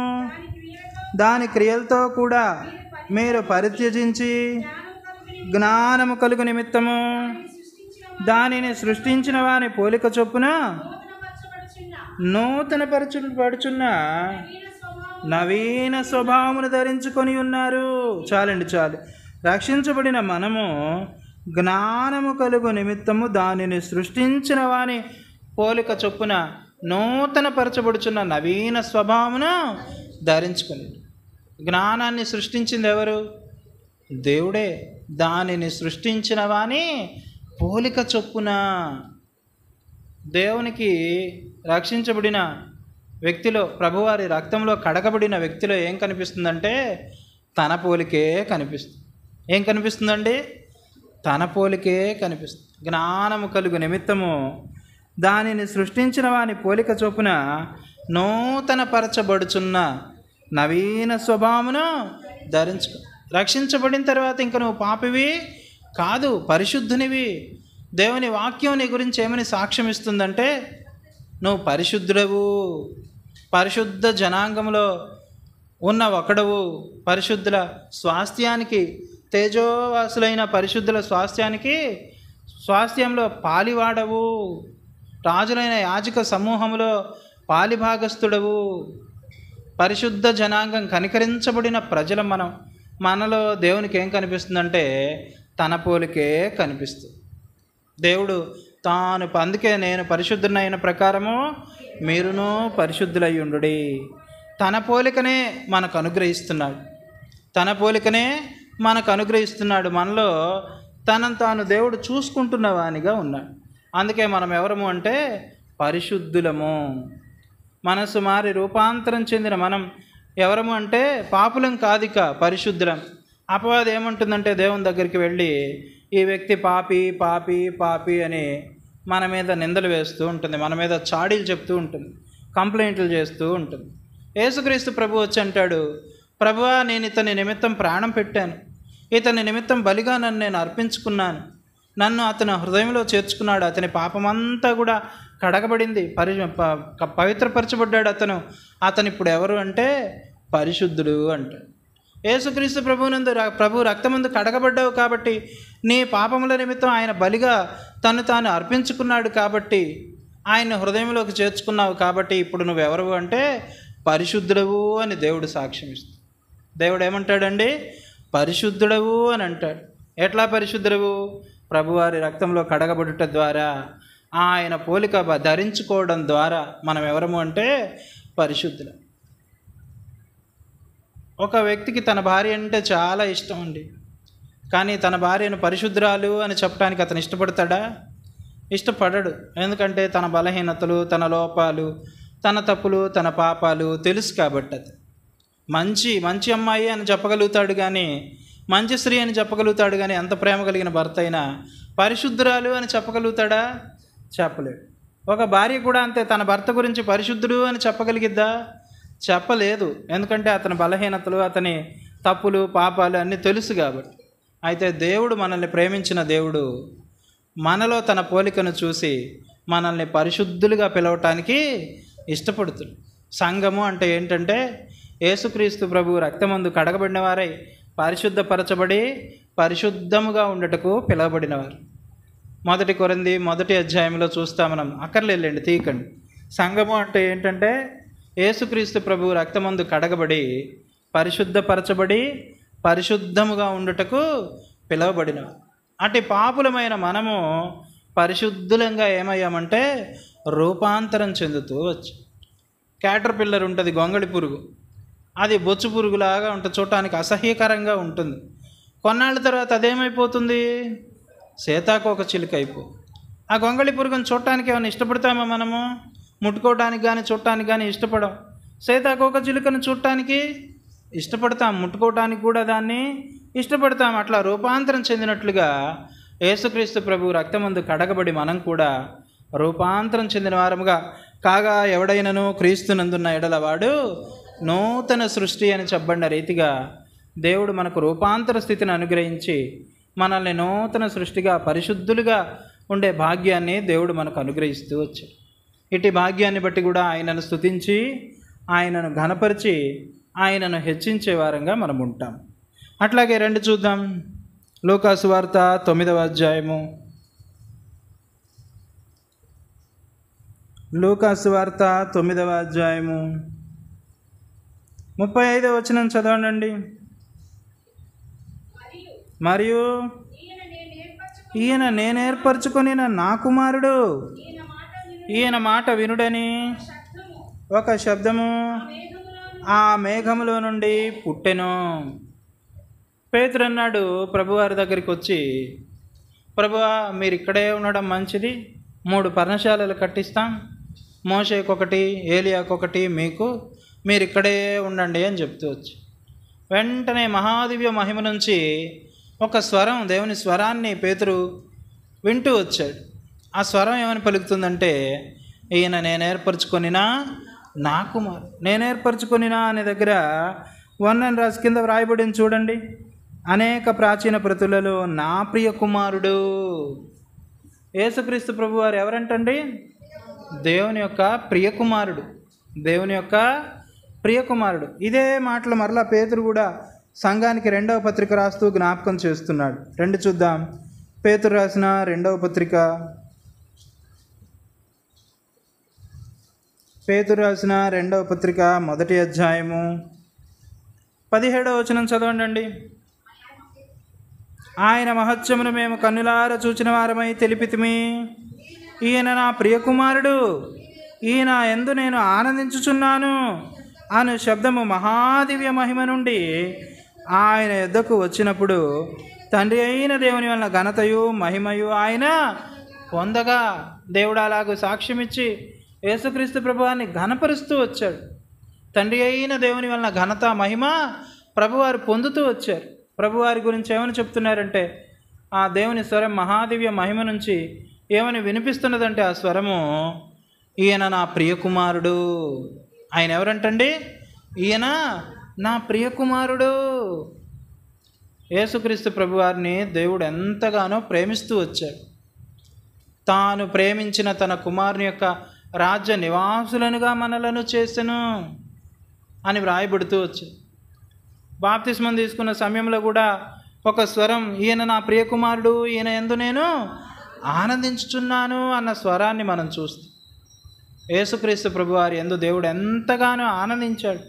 Speaker 2: దాని క్రియలతో కూడా మీరు పరిత్యజించి జ్ఞానము కలుగు నిమిత్తము దానిని సృష్టించిన వాని పోలిక చొప్పున నూతన పరచున్న నవీన స్వభావమును ధరించుకొని ఉన్నారు. చాలు. రక్షించబడిన మనము జ్ఞానము కలుగు నిమిత్తము దానిని సృష్టించిన వాని పోలిక చొప్పున నూతన పరచబడుచున్న నవీన స్వభావమును ధరించుకొని. జ్ఞానాన్ని సృష్టించింది ఎవరు? దేవుడే. దానిని సృష్టించిన వాని పోలిక చొప్పున. దేవునికి రక్షించబడిన వ్యక్తిలో, ప్రభువారి రక్తంలో కడగబడిన వ్యక్తిలో ఏం కనిపిస్తుందంటే తన పోలికే కనిపిస్తుంది. ఏం కనిపిస్తుందండి? తన పోలికే కనిపిస్తుంది. జ్ఞానము కలుగు నిమిత్తము దానిని సృష్టించిన వాని పోలిక చొప్పున నూతన పరచబడుచున్న నవీన స్వభావమును ధరించుకో. రక్షించబడిన తర్వాత ఇంక నువ్వు పాపివి కాదు, పరిశుద్ధునివి. దేవుని వాక్యం నీ గురించి ఏమని సాక్ష్యం ఇస్తుందంటే నువ్వు పరిశుద్ధుడవు, పరిశుద్ధ జనాంగంలో ఉన్న ఒకడవు, పరిశుద్ధుల స్వాస్థ్యానికి, తేజోవాసులైన పరిశుద్ధుల స్వాస్థ్యంలో పాలివాడవు, రాజులైన యాజక సమూహంలో పాలిభాగస్థుడవు. పరిశుద్ధ జనాంగం, కనికరించబడిన ప్రజల మనలో దేవునికి ఏం కనిపిస్తుందంటే తన పోలికే కనిపిస్తుంది. దేవుడు తాను, అందుకే నేను పరిశుద్ధునైన ప్రకారము మీరును పరిశుద్ధులై ఉండుడి. తన పోలికనే మనకు అనుగ్రహిస్తున్నాడు. మనలో తనను తాను దేవుడు చూసుకుంటున్న వానిగా ఉన్నాడు. అందుకే మనం ఎవరము అంటే పరిశుద్ధులము. మనసు మారి రూపాంతరం చెందిన మనం ఎవరము అంటే పాపులం కాదిక, పరిశుద్ధులం. అపవాది ఏమంటుందంటే దేవుని దగ్గరికి వెళ్ళి ఈ వ్యక్తి పాపి పాపి పాపి అని మన మీద నిందలు వేస్తూ ఉంటుంది, మన మీద చాడీలు చెప్తూ ఉంటుంది, కంప్లైంట్లు చేస్తూ ఉంటుంది. యేసుక్రీస్తు ప్రభు వచ్చి అంటాడు, ప్రభువా, నేను ఇతని నిమిత్తం ప్రాణం పెట్టాను, ఇతని నిమిత్తం బలిగా నేను అర్పించుకున్నాను, నన్ను అతని హృదయంలో చేర్చుకున్నాడు, అతని పాపమంతా కూడా కడగబడింది, పవిత్రపరచబడ్డాడు. అతను ఇప్పుడు ఎవరు అంటే పరిశుద్ధుడు అంటాడు. యేసుక్రీస్తు ప్రభు రక్తమందు కడగబడ్డావు కాబట్టి, నీ పాపముల నిమిత్తం ఆయన బలిగా తను తాను అర్పించుకున్నాడు కాబట్టి, ఆయన హృదయంలోకి చేర్చుకున్నావు కాబట్టి ఇప్పుడు నువ్వెవరు అంటే పరిశుద్ధుడవు అని దేవుడు సాక్ష్యం ఇస్తాడు. దేవుడు ఏమంటాడండి? పరిశుద్ధుడవు అని అంటాడు. ఎట్లా పరిశుద్ధుడవు? ప్రభువారి రక్తంలో కడగబడుట ద్వారా, ఆయన పోలిక ధరించుకోవడం ద్వారా మనం ఎవరము అంటే పరిశుద్ధులు. ఒక వ్యక్తికి తన భార్య అంటే చాలా ఇష్టం అండి, కానీ తన భార్యను పరిశుద్ధురాలు అని చెప్పడానికి అతను ఇష్టపడతాడా? ఇష్టపడడు. ఎందుకంటే తన బలహీనతలు, తన లోపాలు, తన తప్పులు, తన పాపాలు తెలుసు కాబట్టి అది మంచి అమ్మాయి అని చెప్పగలుగుతాడు, కానీ మంచి స్త్రీ అని చెప్పగలుగుతాడు, కానీ ఎంత ప్రేమ కలిగిన భర్త అయినా పరిశుద్ధురాలు అని చెప్పగలుగుతాడా? చెప్పలేడు. ఒక భార్య కూడా అంతే, తన భర్త గురించి పరిశుద్ధుడు అని చెప్పగలిగిద్దా? చెప్పలేదు. ఎందుకంటే అతని బలహీనతలు, అతని తప్పులు, పాపాలు అన్నీ తెలుసు కాబట్టి. అయితే దేవుడు మనల్ని ప్రేమించిన దేవుడు మనలో తన పోలికను చూసి మనల్ని పరిశుద్ధులుగా పిలవటానికి ఇష్టపడుతుంది. సంఘము అంటే ఏంటంటే యేసుక్రీస్తు ప్రభు రక్తమందు కడగబడిన వారై పరిశుద్ధపరచబడి పరిశుద్ధముగా ఉండటకు పిలవబడినవారు. 1 కొరింథీ 1 అధ్యాయంలో చూస్తాం మనం. అక్కర్లేండి, తీయకండి. సంఘము అంటే ఏంటంటే యేసుక్రీస్తు ప్రభు రక్తమందు కడగబడి పరిశుద్ధపరచబడి పరిశుద్ధముగా ఉండుటకు పిలవబడినవారు. అటు పాపులమైన మనము పరిశుద్ధులంగా ఏమయ్యామంటే రూపాంతరం చెందుతూ వచ్చి. క్యాటర్ పిల్లర్ ఉంటుంది, గొంగళి పురుగు, అది బొచ్చు పురుగులాగా ఉంటుంది, చూడటానికి అసహ్యకరంగా ఉంటుంది. కొన్నాళ్ళ తర్వాత అదేమైపోతుంది? సీతాకోక చిలుక అయిపోతుంది. ఆ గొంగళి పురుగును చూడటానికి ఏమైనా ఇష్టపడతామా మనము? ముట్టుకోవడానికి కానీ చూడటానికి కానీ ఇష్టపడం. సీతాకోక చిలుకను చూడటానికి ఇష్టపడతాం, ముట్టుకోవటానికి కూడా దాన్ని ఇష్టపడతాం. అట్లా రూపాంతరం చెందినట్లుగా యేసుక్రీస్తు ప్రభు రక్తమందు కడగబడి మనం కూడా రూపాంతరం చెందిన వారముగా కాగా, ఎవడైనను క్రీస్తునందున్న ఎడల వాడు నూతన సృష్టి అని చెప్పబడిన రీతిగా దేవుడు మనకు రూపాంతర స్థితిని అనుగ్రహించి మనల్ని నూతన సృష్టిగా పరిశుద్ధులుగా ఉండే భాగ్యాన్ని దేవుడు మనకు అనుగ్రహిస్తూ వచ్చాడు. ఇటు భాగ్యాన్ని బట్టి కూడా ఆయనను స్తుతించి ఆయనను ఘనపరిచి ఆయనను హెచ్చించే వారంగా మనం ఉంటాం. అట్లాగే రండి చూద్దాం, లూకాసు వార్త 9వ అధ్యాయము. లూకాసు వార్త 9వ అధ్యాయము 35వ వచనం చదవండి. మరియు ఈయన నేను ఏర్పరచుకొని నా కుమారుడు, ఈయన మాట వినుడని ఒక శబ్దము ఆ మేఘములో నుండి పుట్టెను. పేతురు అన్నాడు ప్రభువారి దగ్గరికి వచ్చి, ప్రభువా, మీరు ఇక్కడే ఉండడం మంచిది, 3 పర్ణశాలలు కట్టిస్తాం, మోషేకొకటి, ఏలియాకొకటి, మీరు ఇక్కడే ఉండండి అని చెప్తూ వచ్చి, వెంటనే మహాదివ్య మహిమ నుంచి ఒక స్వరం, దేవుని స్వరాన్ని పేతురు వింటూ వచ్చాడు. ఆ స్వరం ఏమని పలుకుతుందంటే, ఈయన నేను ఏర్పరచుకొనినా నా కుమారు. నేను ఏర్పరచుకొనినా అనే దగ్గర 1 అని రాసి కింద వ్రాయబడింది చూడండి. అనేక ప్రాచీన ప్రతులలో నా ప్రియ కుమారుడు. యేసుక్రీస్తు ప్రభు వారు ఎవరంటండి? దేవుని యొక్క ప్రియకుమారుడు, దేవుని యొక్క ప్రియకుమారుడు. ఇదే మాటలు మరలా పేతురు కూడా సంఘానికి 2వ పత్రిక రాస్తూ జ్ఞాపకం చేస్తున్నాడు. రండి చూద్దాం, పేతురు రాసిన 2వ పత్రిక, పేతురు రాసిన 2వ పత్రిక 1వ అధ్యాయము 17వ వచనం చదవండి. ఆయన మహత్యమును మేము కన్నులార చూచిన వారమై తెలిపితిమి. ఈయన నా ప్రియకుమారుడు, ఈయన యందు నేను ఆనందించుచున్నాను అను శబ్దము మహాదివ్య మహిమ నుండి ఆయన యొద్దకు వచ్చినప్పుడు తండ్రి అయిన దేవుని వలన ఘనతయు మహిమయు ఆయన పొందగా, దేవుడు అలాగూ సాక్ష్యమిచ్చి యేసుక్రీస్తు ప్రభువాన్ని ఘనపరుస్తూ వచ్చాడు. తండ్రి అయిన దేవుని వలన ఘనత మహిమ ప్రభువారు పొందుతూ వచ్చారు. ప్రభువారి గురించి ఏమని చెప్తున్నారంటే, ఆ దేవుని స్వరం మహాదివ్య మహిమ నుంచి ఏమని వినిపిస్తున్నదంటే, ఆ స్వరము ఈయన నా ప్రియకుమారుడు. ఆయన ఎవరంటండి? ఈయన నా ప్రియకుమారుడు. యేసుక్రీస్తు ప్రభువారిని దేవుడు ఎంతగానో ప్రేమిస్తూ వచ్చాడు. తాను ప్రేమించిన తన కుమారుని యొక్క రాజ్య నివాసులనుగా మనలను చేసెను అని వ్రాయబడుతూ వచ్చాడు. బాప్తిస్మం తీసుకున్న సమయంలో కూడా ఒక స్వరం, ఈయన నా ప్రియకుమారుడు, ఈయన యందు నేను ఆనందించుచున్నాను అన్న స్వరాన్ని మనం చూస్తాం. యేసుక్రీస్తు ప్రభువారి యందు దేవుడు ఎంతగానో ఆనందించాడు,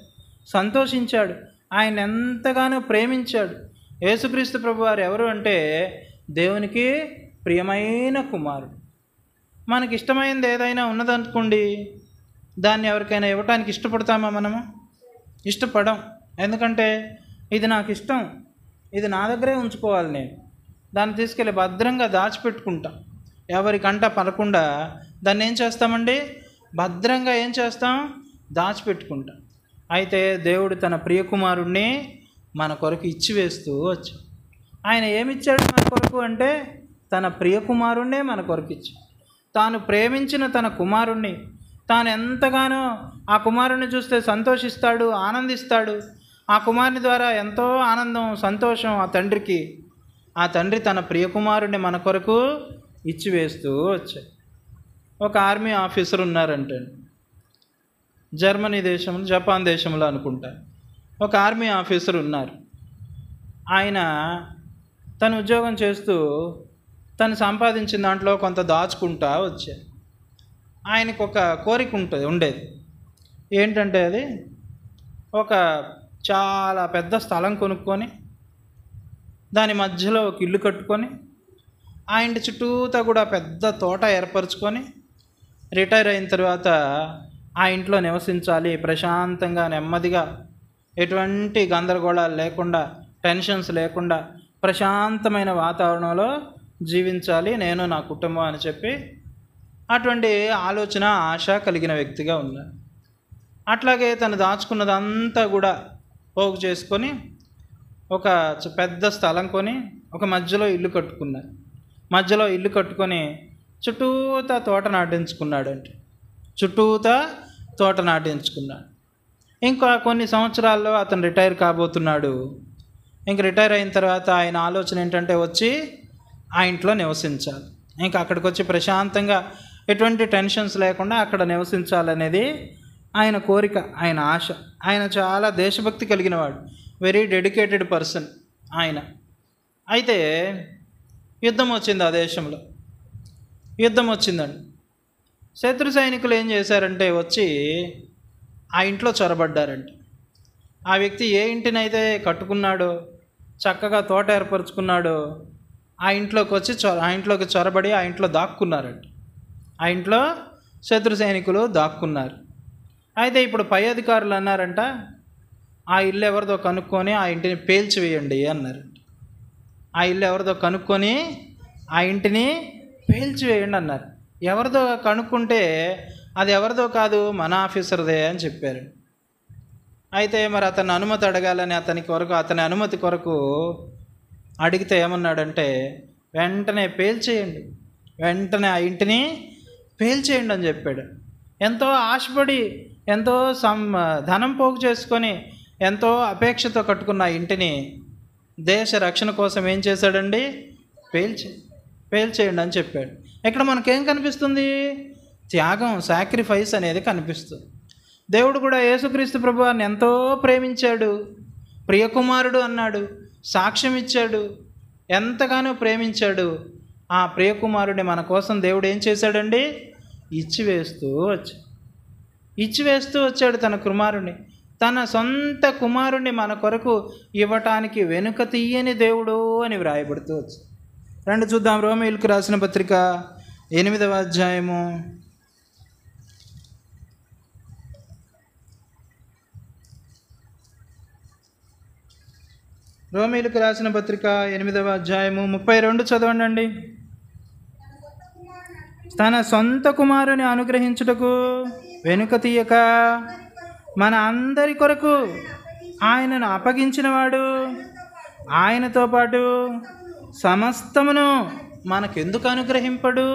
Speaker 2: సంతోషించాడు, ఆయన ఎంతగానో ప్రేమించాడు. యేసుక్రీస్తు ప్రభువారు ఎవరు అంటే దేవునికి ప్రియమైన కుమారుడు. మనకి ఇష్టమైనది ఏదైనా ఉన్నదనుకోండి, దాన్ని ఎవరికైనా ఇవ్వటానికి ఇష్టపడతామా? మనము ఇష్టపడం. ఎందుకంటే ఇది నాకు ఇష్టం, ఇది నా దగ్గరే ఉంచుకోవాలి, నేను దాన్ని తీసుకెళ్ళి భద్రంగా దాచిపెట్టుకుంటాం. ఎవరికంట పడకుండా దాన్ని ఏం చేస్తామండి? భద్రంగా ఏం చేస్తాం? దాచిపెట్టుకుంటాం. అయితే దేవుడు తన ప్రియకుమారుణ్ణి మన కొరకు ఇచ్చివేస్తూ వచ్చాడు. ఆయన ఏమిచ్చాడు మన కొరకు అంటే, తన ప్రియకుమారుణ్ణే మన కొరకు ఇచ్చాడు. తాను ప్రేమించిన తన కుమారుణ్ణి, తాను ఎంతగానో ఆ కుమారుణ్ణి చూస్తే సంతోషిస్తాడు, ఆనందిస్తాడు. ఆ కుమారుని ద్వారా ఎంతో ఆనందం, సంతోషం ఆ తండ్రికి. ఆ తండ్రి తన ప్రియకుమారుణ్ణి మన కొరకు ఇచ్చివేస్తూ వచ్చాడు. ఒక ఆర్మీ ఆఫీసర్ ఉన్నారంటే, జర్మనీ దేశంలో, జపాన్ దేశంలో అనుకుంటా, ఒక ఆర్మీ ఆఫీసర్ ఉన్నారు. ఆయన తను ఉద్యోగం చేస్తూ తను సంపాదించిన దాంట్లో కొంత దాచుకుంటా వచ్చాడు. ఆయనకు ఒక కోరిక ఉండేది. ఏంటంటే అది ఒక చాలా పెద్ద స్థలం కొనుక్కొని దాని మధ్యలో ఒక ఇల్లు కట్టుకొని ఆ ఇంటి చుట్టూతా కూడా పెద్ద తోట ఏర్పరచుకొని రిటైర్ అయిన తర్వాత ఆ ఇంట్లో నివసించాలి, ప్రశాంతంగా నెమ్మదిగా, ఎటువంటి గందరగోళాలు లేకుండా, టెన్షన్స్ లేకుండా ప్రశాంతమైన వాతావరణంలో జీవించాలి నేను, నా కుటుంబం అని చెప్పి అటువంటి ఆలోచన, ఆశ కలిగిన వ్యక్తిగా ఉన్నారు. అట్లాగే తను దాచుకున్నదంతా కూడా పోగు చేసుకొని ఒక పెద్ద స్థలం కొని ఒక మధ్యలో ఇల్లు కట్టుకున్నారు. మధ్యలో ఇల్లు కట్టుకొని చుట్టూతా తోట నాటించుకున్నాడు. అంటే చుట్టూతా తోట నాటించుకున్నాడు. ఇంకా కొన్ని సంవత్సరాల్లో అతను రిటైర్ కాబోతున్నాడు. ఇంక రిటైర్ అయిన తర్వాత ఆయన ఆలోచన ఏంటంటే వచ్చి ఆ ఇంట్లో నివసించాలి. ఇంకా అక్కడికి వచ్చి ప్రశాంతంగా ఎటువంటి టెన్షన్స్ లేకుండా అక్కడ నివసించాలనేది ఆయన కోరిక, ఆయన ఆశ. ఆయన చాలా దేశభక్తి కలిగిన వాడు, వెరీ డెడికేటెడ్ పర్సన్ ఆయన. అయితే యుద్ధం వచ్చింది, ఆ దేశంలో యుద్ధం వచ్చిందండి. శత్రు సైనికులు ఏం చేశారంటే వచ్చి ఆ ఇంట్లో చొరబడ్డారంట. ఆ వ్యక్తి ఏ ఇంటినైతే కట్టుకున్నాడో, చక్కగా తోట ఏర్పరచుకున్నాడో, ఆ ఇంట్లోకి చొరబడి ఆ ఇంట్లో దాక్కున్నారంట. ఆ ఇంట్లో శత్రు సైనికులు దాక్కున్నారు. అయితే ఇప్పుడు పై అధికారులు అన్నారంట, ఆ ఇల్లు ఎవరిదో కనుక్కొని ఆ ఇంటిని పేల్చివేయండి అన్నారంట. ఆ ఇల్లు ఎవరిదో కనుక్కొని ఆ ఇంటిని పేల్చివేయండి అన్నారు. ఎవరిదో కనుక్కుంటే అది ఎవరిదో కాదు, మన ఆఫీసర్దే అని చెప్పారు. అయితే మరి అతను అనుమతి అడగాలని అతని అనుమతి కొరకు అడిగితే ఏమన్నాడంటే, వెంటనే పేల్చేయండి, వెంటనే ఆ ఇంటిని పేల్చేయండి అని చెప్పాడు. ఎంతో ఆశపడి, ఎంతో ధనం పోగు చేసుకొని, ఎంతో అపేక్షతో కట్టుకున్న ఆ ఇంటిని దేశ రక్షణ కోసం ఏం చేశాడండి, పేల్చేయండి అని చెప్పాడు. ఇక్కడ మనకేం కనిపిస్తుంది? త్యాగం, సాక్రిఫైస్ అనేది కనిపిస్తుంది. దేవుడు కూడా యేసుక్రీస్తు ప్రభువాన్ని ఎంతో ప్రేమించాడు, ప్రియకుమారుడు అన్నాడు, సాక్ష్యం ఇచ్చాడు, ఎంతగానో ప్రేమించాడు. ఆ ప్రియకుమారుడిని మన కోసం దేవుడు ఏం చేశాడండి, ఇచ్చివేస్తూ వచ్చాడు తన కుమారుణ్ణి. తన సొంత కుమారుణ్ణి మన కొరకు ఇవ్వటానికి వెనుక తీయని దేవుడు అని వ్రాయబడుతూ వచ్చు. రండి చూద్దాం, రోమీయులకు రాసిన పత్రిక 8వ అధ్యాయము 32 చదవండి. తన సొంత కుమారుని అనుగ్రహించుటకు వెనుక తీయక మన అందరి కొరకు ఆయనను అప్పగించినవాడు ఆయనతో పాటు సమస్తమును మనకెందుకు అనుగ్రహింపడు?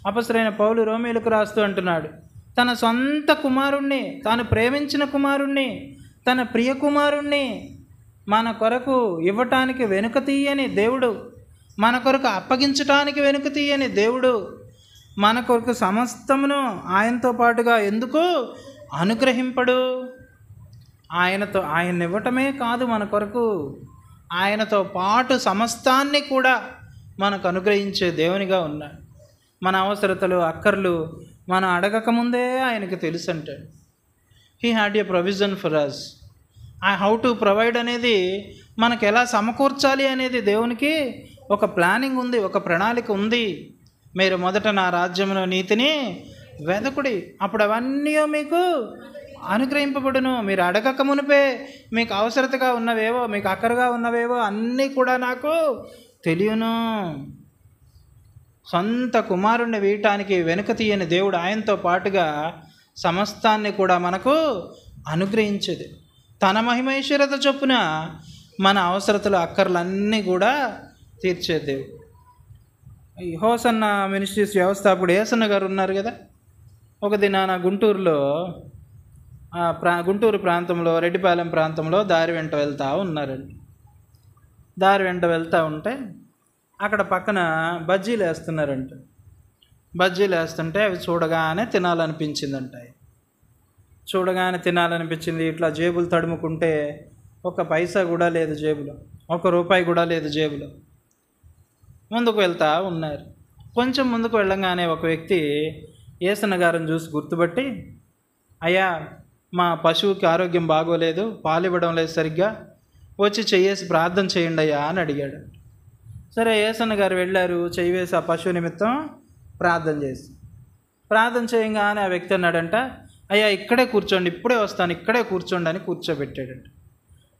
Speaker 2: అపొస్తలుడైన పౌలు రోమీయులకు రాస్తూ అంటున్నాడు, తన సొంత కుమారుణ్ణి, తాను ప్రేమించిన కుమారుణ్ణి, తన ప్రియ కుమారుణ్ణి మన కొరకు ఇవ్వటానికి వెనుక తీయని దేవుడు, మన కొరకు అప్పగించటానికి వెనుక తీయని దేవుడు మన కొరకు సమస్తమును ఆయనతో పాటుగా ఎందుకు అనుగ్రహింపడు? ఆయన ఇవ్వటమే కాదు, మన కొరకు ఆయనతో పాటు సమస్తాన్ని కూడా మనకు అనుగ్రహించే దేవునిగా ఉన్నాడు. మన అవసరతలు, అక్కర్లు మనం అడగకముందే ఆయనకు తెలుసు అంటాడు. He had a provision for us. How to provide అనేది, మనకు ఎలా సమకూర్చాలి అనేది దేవునికి ఒక ప్లానింగ్ ఉంది, ఒక ప్రణాళిక ఉంది. మీరు మొదట నా రాజ్యంలో నీతిని వెదకుడి, అప్పుడు అవన్నీ మీకు అనుగ్రహింపబడును. మీరు అడగక మునిపే మీకు అవసరతగా ఉన్నవేవో, మీకు అక్కరగా ఉన్నవేవో అన్నీ కూడా నాకు తెలియను. సొంత కుమారుణ్ణి వేయటానికి వెనుక తీయని దేవుడు ఆయనతో పాటుగా సమస్తాన్ని కూడా మనకు అనుగ్రహించేది. తన మహిమైశ్వర్యత చొప్పున మన అవసరతలు, అక్కర్లన్నీ కూడా తీర్చే దేవుడు. ఈ హోసన్న మినిస్ట్రీస్ వ్యవస్థాపకుడు ఏసన్న గారు ఉన్నారు కదా, ఒక దినాన గుంటూరు ప్రాంతంలో, రెడ్డిపాలెం ప్రాంతంలో దారి వెంట వెళ్తూ ఉన్నారండి. దారి వెంట వెళ్తూ ఉంటే అక్కడ పక్కన బజ్జీలు వేస్తున్నారంట. బజ్జీలు వేస్తుంటే అవి చూడగానే తినాలనిపించిందంట. చూడగానే తినాలనిపించింది. ఇట్లా జేబులు తడుముకుంటే ఒక పైసా కూడా లేదు జేబులో, ₹1 కూడా లేదు జేబులో. ముందుకు వెళ్తూ ఉన్నారు. కొంచెం ముందుకు వెళ్ళంగానే ఒక వ్యక్తి ఏసన్న గారిని చూసి గుర్తుపట్టి, అయ్యా మా పశువుకి ఆరోగ్యం బాగోలేదు, పాలు ఇవ్వడం లేదు సరిగ్గా, వచ్చి చెయ్యేసి ప్రార్థన చేయండి అయ్యా అని అడిగాడు. సరే ఏసన్న గారు వెళ్ళారు, చెయ్యి వేసి ఆ పశువు నిమిత్తం ప్రార్థన చేయంగానే ఆ వ్యక్తి అన్నాడంట, అయ్యా ఇక్కడే కూర్చోండి, ఇప్పుడే వస్తాను, ఇక్కడే కూర్చోండి అని కూర్చోబెట్టాడంట.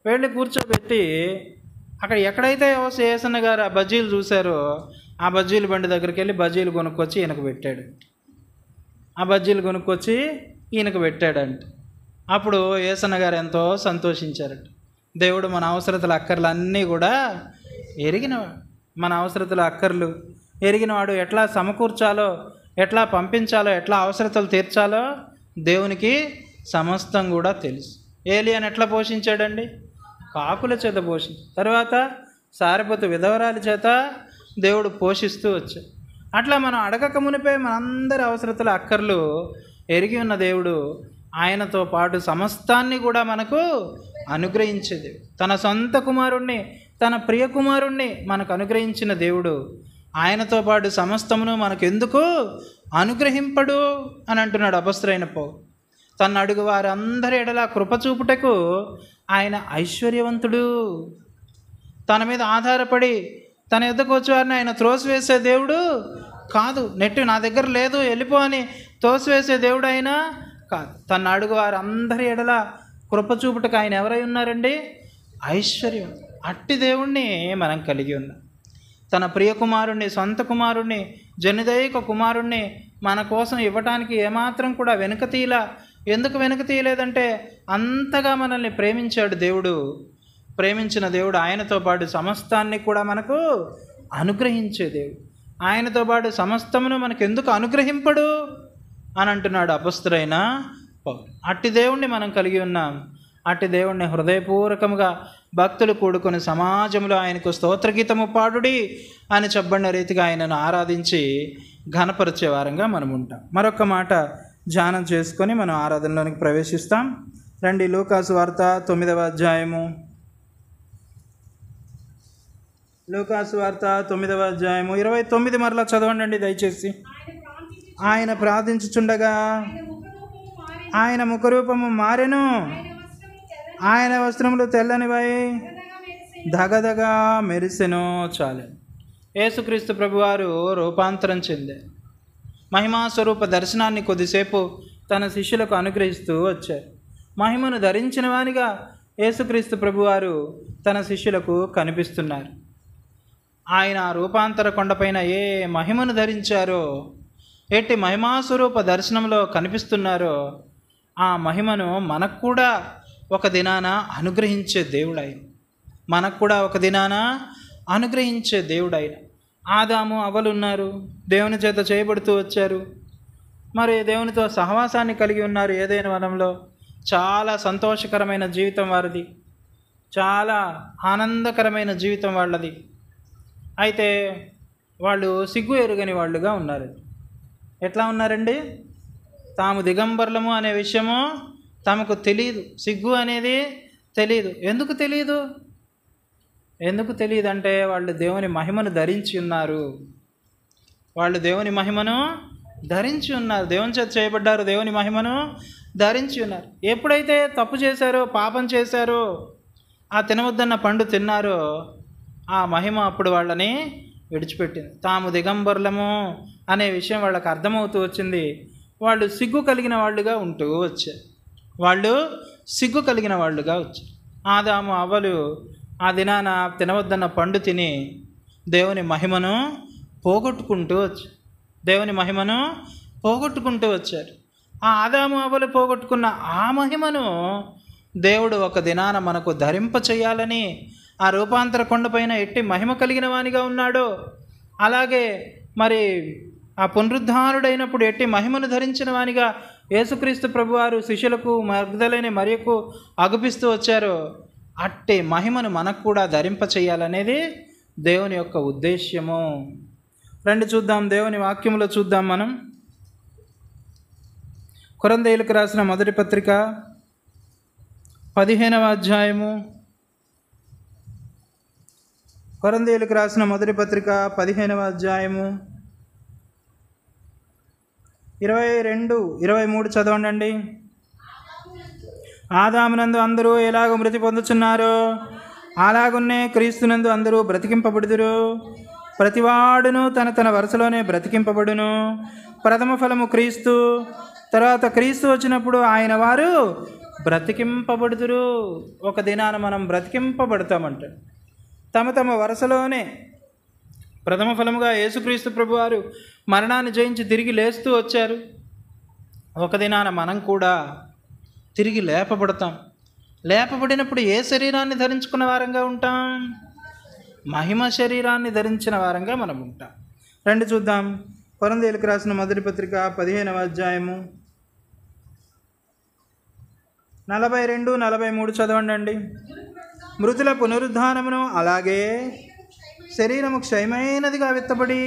Speaker 2: వెళ్ళి కూర్చోబెట్టి అక్కడ ఎక్కడైతే ఏసన్న గారు ఆ బజ్జీలు చూశారో ఆ బజ్జీల బండి దగ్గరికి వెళ్ళి బజ్జీలు కొనుక్కొచ్చి ఈయనకు పెట్టాడు. ఆ బజ్జీలు కొనుక్కొచ్చి ఈయనకు పెట్టాడంట. అప్పుడు ఏసన్న గారు ఎంతో సంతోషించారట. దేవుడు మన అవసరతల అక్కర్లు అన్నీ కూడా ఎరిగినవాడు. మన అవసరతల అక్కర్లు ఎరిగినవాడు. ఎట్లా సమకూర్చాలో, ఎట్లా పంపించాలో, ఎట్లా అవసరతలు తీర్చాలో దేవునికి సమస్తం కూడా తెలుసు. ఏలియాను ఎట్లా పోషించాడండి? కాకుల చేత పోషించాడు. తర్వాత సారెపోతు విధవరాలి చేత దేవుడు పోషిస్తూ వచ్చాడు. అట్లా మనం అడగక మునిపే మనందరి అవసరతల అక్కర్లు ఎరిగి ఉన్న దేవుడు ఆయనతో పాటు సమస్తాన్ని కూడా మనకు అనుగ్రహించేది. తన సొంత కుమారుణ్ణి, తన ప్రియ కుమారుణ్ణి మనకు అనుగ్రహించిన దేవుడు ఆయనతో పాటు సమస్తమును మనకెందుకు అనుగ్రహింపడు అని అంటున్నాడు అపొస్తలుడైన పౌలు. తన అడుగు వారందరి ఎడల కృపచూపుటకు ఆయన ఐశ్వర్యవంతుడు. తన మీద ఆధారపడి తన ఎద్దకు వచ్చేవారిని ఆయన త్రోసివేసే దేవుడు కాదు. నెట్టు నా దగ్గర లేదు వెళ్ళిపో అని తోసివేసే దేవుడు ఆయన కాదు. తన అడుగు వారందరి ఎడల కృపచూపుటకు ఆయన ఎవరై ఉన్నారండి? ఐశ్వర్యం. అట్టి దేవుణ్ణి మనం కలిగి ఉన్నాం. తన ప్రియ కుమారుణ్ణి, సొంత కుమారుణ్ణి, జనిదైక కుమారుణ్ణి మన కోసం ఇవ్వటానికి ఏమాత్రం కూడా వెనుక తీయలా. ఎందుకు వెనుక తీయలేదంటే అంతగా మనల్ని ప్రేమించాడు దేవుడు. ప్రేమించిన దేవుడు ఆయనతో పాటు సమస్తాన్ని కూడా మనకు అనుగ్రహించే దేవుడు. ఆయనతో పాటు సమస్తమును మనకు ఎందుకు అనుగ్రహింపడు అని అంటున్నాడు అపొస్తలుడైన పౌలు. అట్టి దేవుణ్ణి మనం కలిగి ఉన్నాం. అట్టి దేవుణ్ణి హృదయపూర్వకముగా భక్తులు కూడుకొని సమాజంలో ఆయనకు స్తోత్రగీతము పాడుడి అని చెప్పబడిన రీతిగా ఆయనను ఆరాధించి ఘనపరిచే వారంగా మనం ఉంటాం. మరొక మాట ధ్యానం చేసుకొని మనం ఆరాధనలోనికి ప్రవేశిస్తాం. రండి, లూకాసు వార్త 9వ అధ్యాయము. లూకాసు వార్త 9వ అధ్యాయము 29 మరలా చదవండి దయచేసి. ఆయన ప్రార్థించుచుండగా ఆయన ముఖరూపము మారెను, ఆయన వస్త్రములు తెల్లనివై దగదగా మెరిసెను. చాలు. యేసుక్రీస్తు ప్రభువారు రూపాంతరం చెందారు. మహిమాస్వరూప దర్శనాన్ని కొద్దిసేపు తన శిష్యులకు అనుగ్రహిస్తూ వచ్చారు. మహిమను ధరించిన వానిగా యేసుక్రీస్తు ప్రభువారు తన శిష్యులకు కనిపిస్తున్నారు. ఆయన రూపాంతర కొండపైన ఏ మహిమను ధరించారో, ఎట్టి మహిమాస్వరూప దర్శనంలో కనిపిస్తున్నారో ఆ మహిమను మనకు కూడా ఒక దినాన అనుగ్రహించే దేవుడు ఆయన. మనకు కూడా ఒక దినాన అనుగ్రహించే దేవుడు ఆయన. ఆదాము అవ్వలు ఉన్నారు, దేవుని చేత చేయబడుతూ వచ్చారు. మరి దేవునితో సహవాసాన్ని కలిగి ఉన్నారు ఏదైనా వనంలో. చాలా సంతోషకరమైన జీవితం వారిది, చాలా ఆనందకరమైన జీవితం వాళ్ళది. అయితే వాళ్ళు సిగ్గు ఎరుగని వాళ్ళుగా ఉన్నారు. ఎట్లా ఉన్నారండి? తాము దిగంబర్లము అనే విషయము తమకు తెలియదు. సిగ్గు అనేది తెలియదు. ఎందుకు తెలియదు? ఎందుకు తెలియదు అంటే వాళ్ళు దేవుని మహిమను ధరించి ఉన్నారు. వాళ్ళు దేవుని మహిమను ధరించి ఉన్నారు. దేవుని చేత చేయబడ్డారు, దేవుని మహిమను ధరించి ఉన్నారు. ఎప్పుడైతే తప్పు చేశారో, పాపం చేశారో, ఆ తినవద్దన్న పండు తిన్నారో ఆ మహిమ అప్పుడు వాళ్ళని విడిచిపెట్టింది. తాము దిగంబర్లము అనే విషయం వాళ్ళకి అర్థమవుతూ వచ్చింది. వాళ్ళు సిగ్గు కలిగిన వాళ్ళుగా ఉంటూ వచ్చారు. వాళ్ళు సిగ్గు కలిగిన వాళ్ళుగా వచ్చారు. ఆదాము అవ్వలు ఆ దినాన తినవద్దన్న పండు తిని దేవుని మహిమను పోగొట్టుకుంటూ వచ్చారు. దేవుని మహిమను పోగొట్టుకుంటూ వచ్చారు. ఆ ఆదాము అవ్వలు పోగొట్టుకున్న ఆ మహిమను దేవుడు ఒక దినాన మనకు ధరింప చేయాలని ఆ రూపాంతర కొండపైన ఎట్టి మహిమ కలిగిన వానిగా ఉన్నాడో, అలాగే మరి ఆ పునరుద్ధానుడైనప్పుడు ఎట్టి మహిమను ధరించిన వానిగా యేసుక్రీస్తు ప్రభువారు శిష్యులకు, మగ్దలేని మరియకు అగుపిస్తూ వచ్చారో అట్టి మహిమను మనకు కూడా ధరింప చేయాలనేది దేవుని యొక్క ఉద్దేశ్యము. రండి చూద్దాం, దేవుని వాక్యములో చూద్దాం. మనం కొరింథీయులకు రాసిన మొదటి పత్రిక 15వ అధ్యాయము. కొరింథీయులకు రాసిన మొదటి పత్రిక 15వ అధ్యాయము 22, 23 చదవండి. ఆదామునందు అందరూ ఎలాగ మృతి పొందుచున్నారో అలాగున్నే క్రీస్తునందు అందరూ బ్రతికింపబడుదురు. ప్రతివాడును తన తన వరుసలోనే బ్రతికింపబడును. ప్రథమ ఫలము క్రీస్తు, తర్వాత క్రీస్తు వచ్చినప్పుడు ఆయన వారు బ్రతికింపబడుదురు. ఒక దినాన మనం బ్రతికింపబడతామంట. తమ తమ వరుసలోనే ప్రథమ ఫలముగా యేసుక్రీస్తు ప్రభువారు మరణాన్ని జయించి తిరిగి లేస్తూ వచ్చారు. ఒక దినాన మనం కూడా తిరిగి లేపబడతాం. లేపబడినప్పుడు ఏ శరీరాన్ని ధరించుకున్న వారంగా ఉంటాం? మహిమ శరీరాన్ని ధరించిన వారంగా మనం ఉంటాం. రండి చూద్దాం. కొరింథీయులకు రాసిన మొదటి పత్రిక 15వ అధ్యాయము 42, 43 చదవండి. మృతుల పునరుద్ధానమును అలాగే శరీరము క్షయమైనదిగా విత్తబడి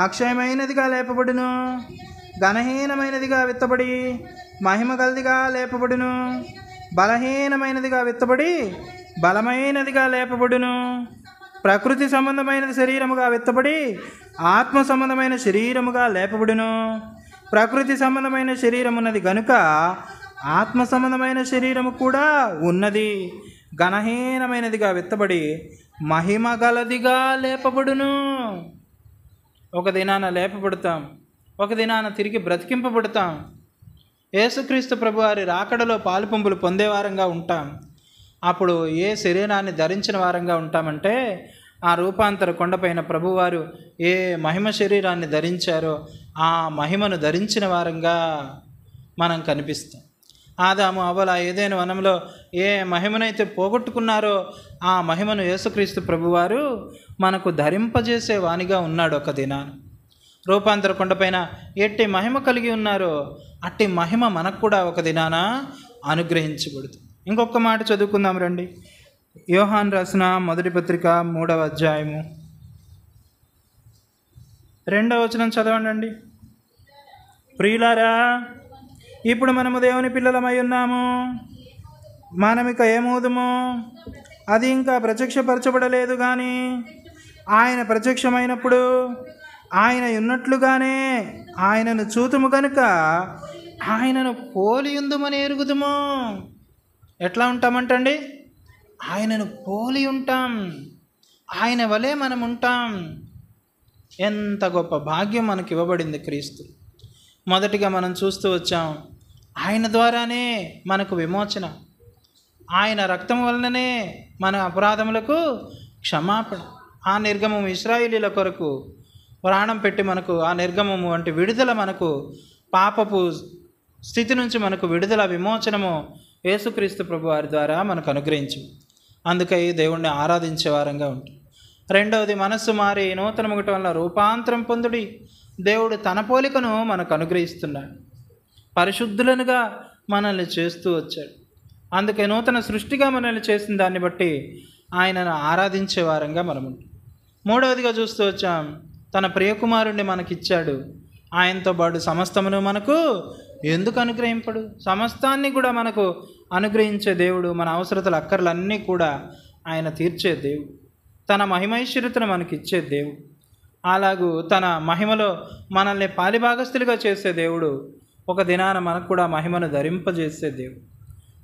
Speaker 2: అక్షయమైనదిగా లేపబడును, ఘనహీనమైనదిగా విత్తబడి మహిమ గలదిగా లేపబడును, బలహీనమైనదిగా విత్తబడి బలమైనదిగా లేపబడును. ప్రకృతి సంబంధమైనది శరీరముగా విత్తబడి ఆత్మ సంబంధమైన శరీరముగా లేపబడును. ప్రకృతి సంబంధమైన శరీరం ఉన్నది గనుక ఆత్మ సంబంధమైన శరీరము కూడా ఉన్నది. ఘనహీనమైనదిగా విత్తబడి మహిమ గలదిగా లేపబడును. ఒక దినాన లేపబడతాం, ఒక దినాన తిరిగి బ్రతికింపబడతాం. యేసుక్రీస్తు ప్రభువారి రాకడలో పాలుపంపులు పొందేవారంగా ఉంటాం. అప్పుడు ఏ శరీరాన్ని ధరించిన వారంగా ఉంటామంటే ఆ రూపాంతర కొండపైన ప్రభువారు ఏ మహిమ శరీరాన్ని ధరించారో ఆ మహిమను ధరించిన వారంగా మనం కనిపిస్తాం. ఆదాము అవ్వల ఏదైనా వనంలో ఏ మహిమనైతే పోగొట్టుకున్నారో ఆ మహిమను యేసుక్రీస్తు ప్రభువారు మనకు ధరింపజేసే వానిగా ఉన్నాడు. ఒక దినాన రూపాంతర కొండపైన ఎట్టి మహిమ కలిగి ఉన్నారో అట్టి మహిమ మనకు కూడా ఒక దినాన అనుగ్రహించబడుతుంది. ఇంకొక మాట చదువుకుందాం రండి. యోహాను రాసిన మొదటి పత్రిక 3వ అధ్యాయము 2వ వచనం చదవండి. ప్రియులారా, ఇప్పుడు మనము దేవుని పిల్లలమై ఉన్నాము, మనమిక ఏమవుదుము? అది ఇంకా ప్రత్యక్షపరచబడలేదు, కానీ ఆయన ప్రత్యక్షమైనప్పుడు ఆయన ఉన్నట్లుగానే ఆయనను చూతుము కనుక ఆయనను పోలియుందుమని ఎరుగుదుము. ఎట్లా ఉంటామంటండి? ఆయనను పోలి ఉంటాం, ఆయన వలె మనం ఉంటాం. ఎంత గొప్ప భాగ్యం మనకి ఇవ్వబడింది క్రీస్తు. మొదటిగా మనం చూస్తూ వచ్చాం, ఆయన ద్వారానే మనకు విమోచన, ఆయన రక్తం వలననే మన అపరాధములకు క్షమాపణ. ఆ నిర్గమము ఇశ్రాయేలీల కొరకు ప్రాణం పెట్టి మనకు ఆ నిర్గమము వంటి విడుదల, మనకు పాపపు స్థితి నుంచి మనకు విడుదల, విమోచనము యేసుక్రీస్తు ప్రభు వారి ద్వారా మనకు అనుగ్రహించు. అందుకై దేవుణ్ణి ఆరాధించే వారంగా ఉంటుంది. రెండవది, మనస్సు మారి నూతన ముగటం వల్ల రూపాంతరం పొందుడి. దేవుడు తన పోలికను మనకు అనుగ్రహిస్తున్నాడు, పరిశుద్ధులనుగా మనల్ని చేస్తూ వచ్చాడు. అందుకే నూతన సృష్టిగా మనల్ని చేసిన దాన్ని బట్టి ఆయనను ఆరాధించే వారంగా మనం ఉంటాం. మూడవదిగా చూస్తూ వచ్చాం, తన ప్రియకుమారుణ్ణి మనకిచ్చాడు. ఆయనతో పాటు సమస్తమును మనకు ఎందుకు అనుగ్రహింపడు? సమస్తాన్ని కూడా మనకు అనుగ్రహించే దేవుడు, మన అవసరతల అక్కర్లన్నీ కూడా ఆయన తీర్చే దేవుడు, తన మహిమైశ్వరతను మనకిచ్చే దేవుడు. అలాగూ తన మహిమలో మనల్ని పాలిభాగస్తులుగా చేసే దేవుడు, ఒక దినాన మనకు కూడా మహిమను ధరింపజేసే దేవుడు.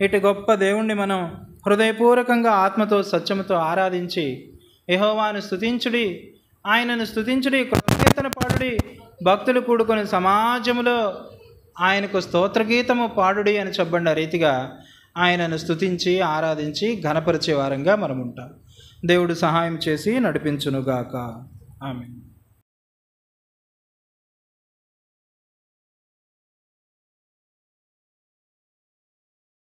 Speaker 2: ఇటు గొప్ప దేవుణ్ణి మనం హృదయపూర్వకంగా ఆత్మతో సత్యముతో ఆరాధించి యెహోవాను స్తుతించుడి, ఆయనను స్తుతించుడి, కృతజ్ఞతన పాడుడి, భక్తులు కూడుకొని సమాజములో ఆయనకు స్తోత్రగీతము పాడుడి అని చెప్పబడిన రీతిగా ఆయనను స్తుతించి ఆరాధించి ఘనపరిచే వారంగా మనం ఉంటాం. దేవుడు సహాయం చేసి నడిపించునుగాక. ఆమేన్.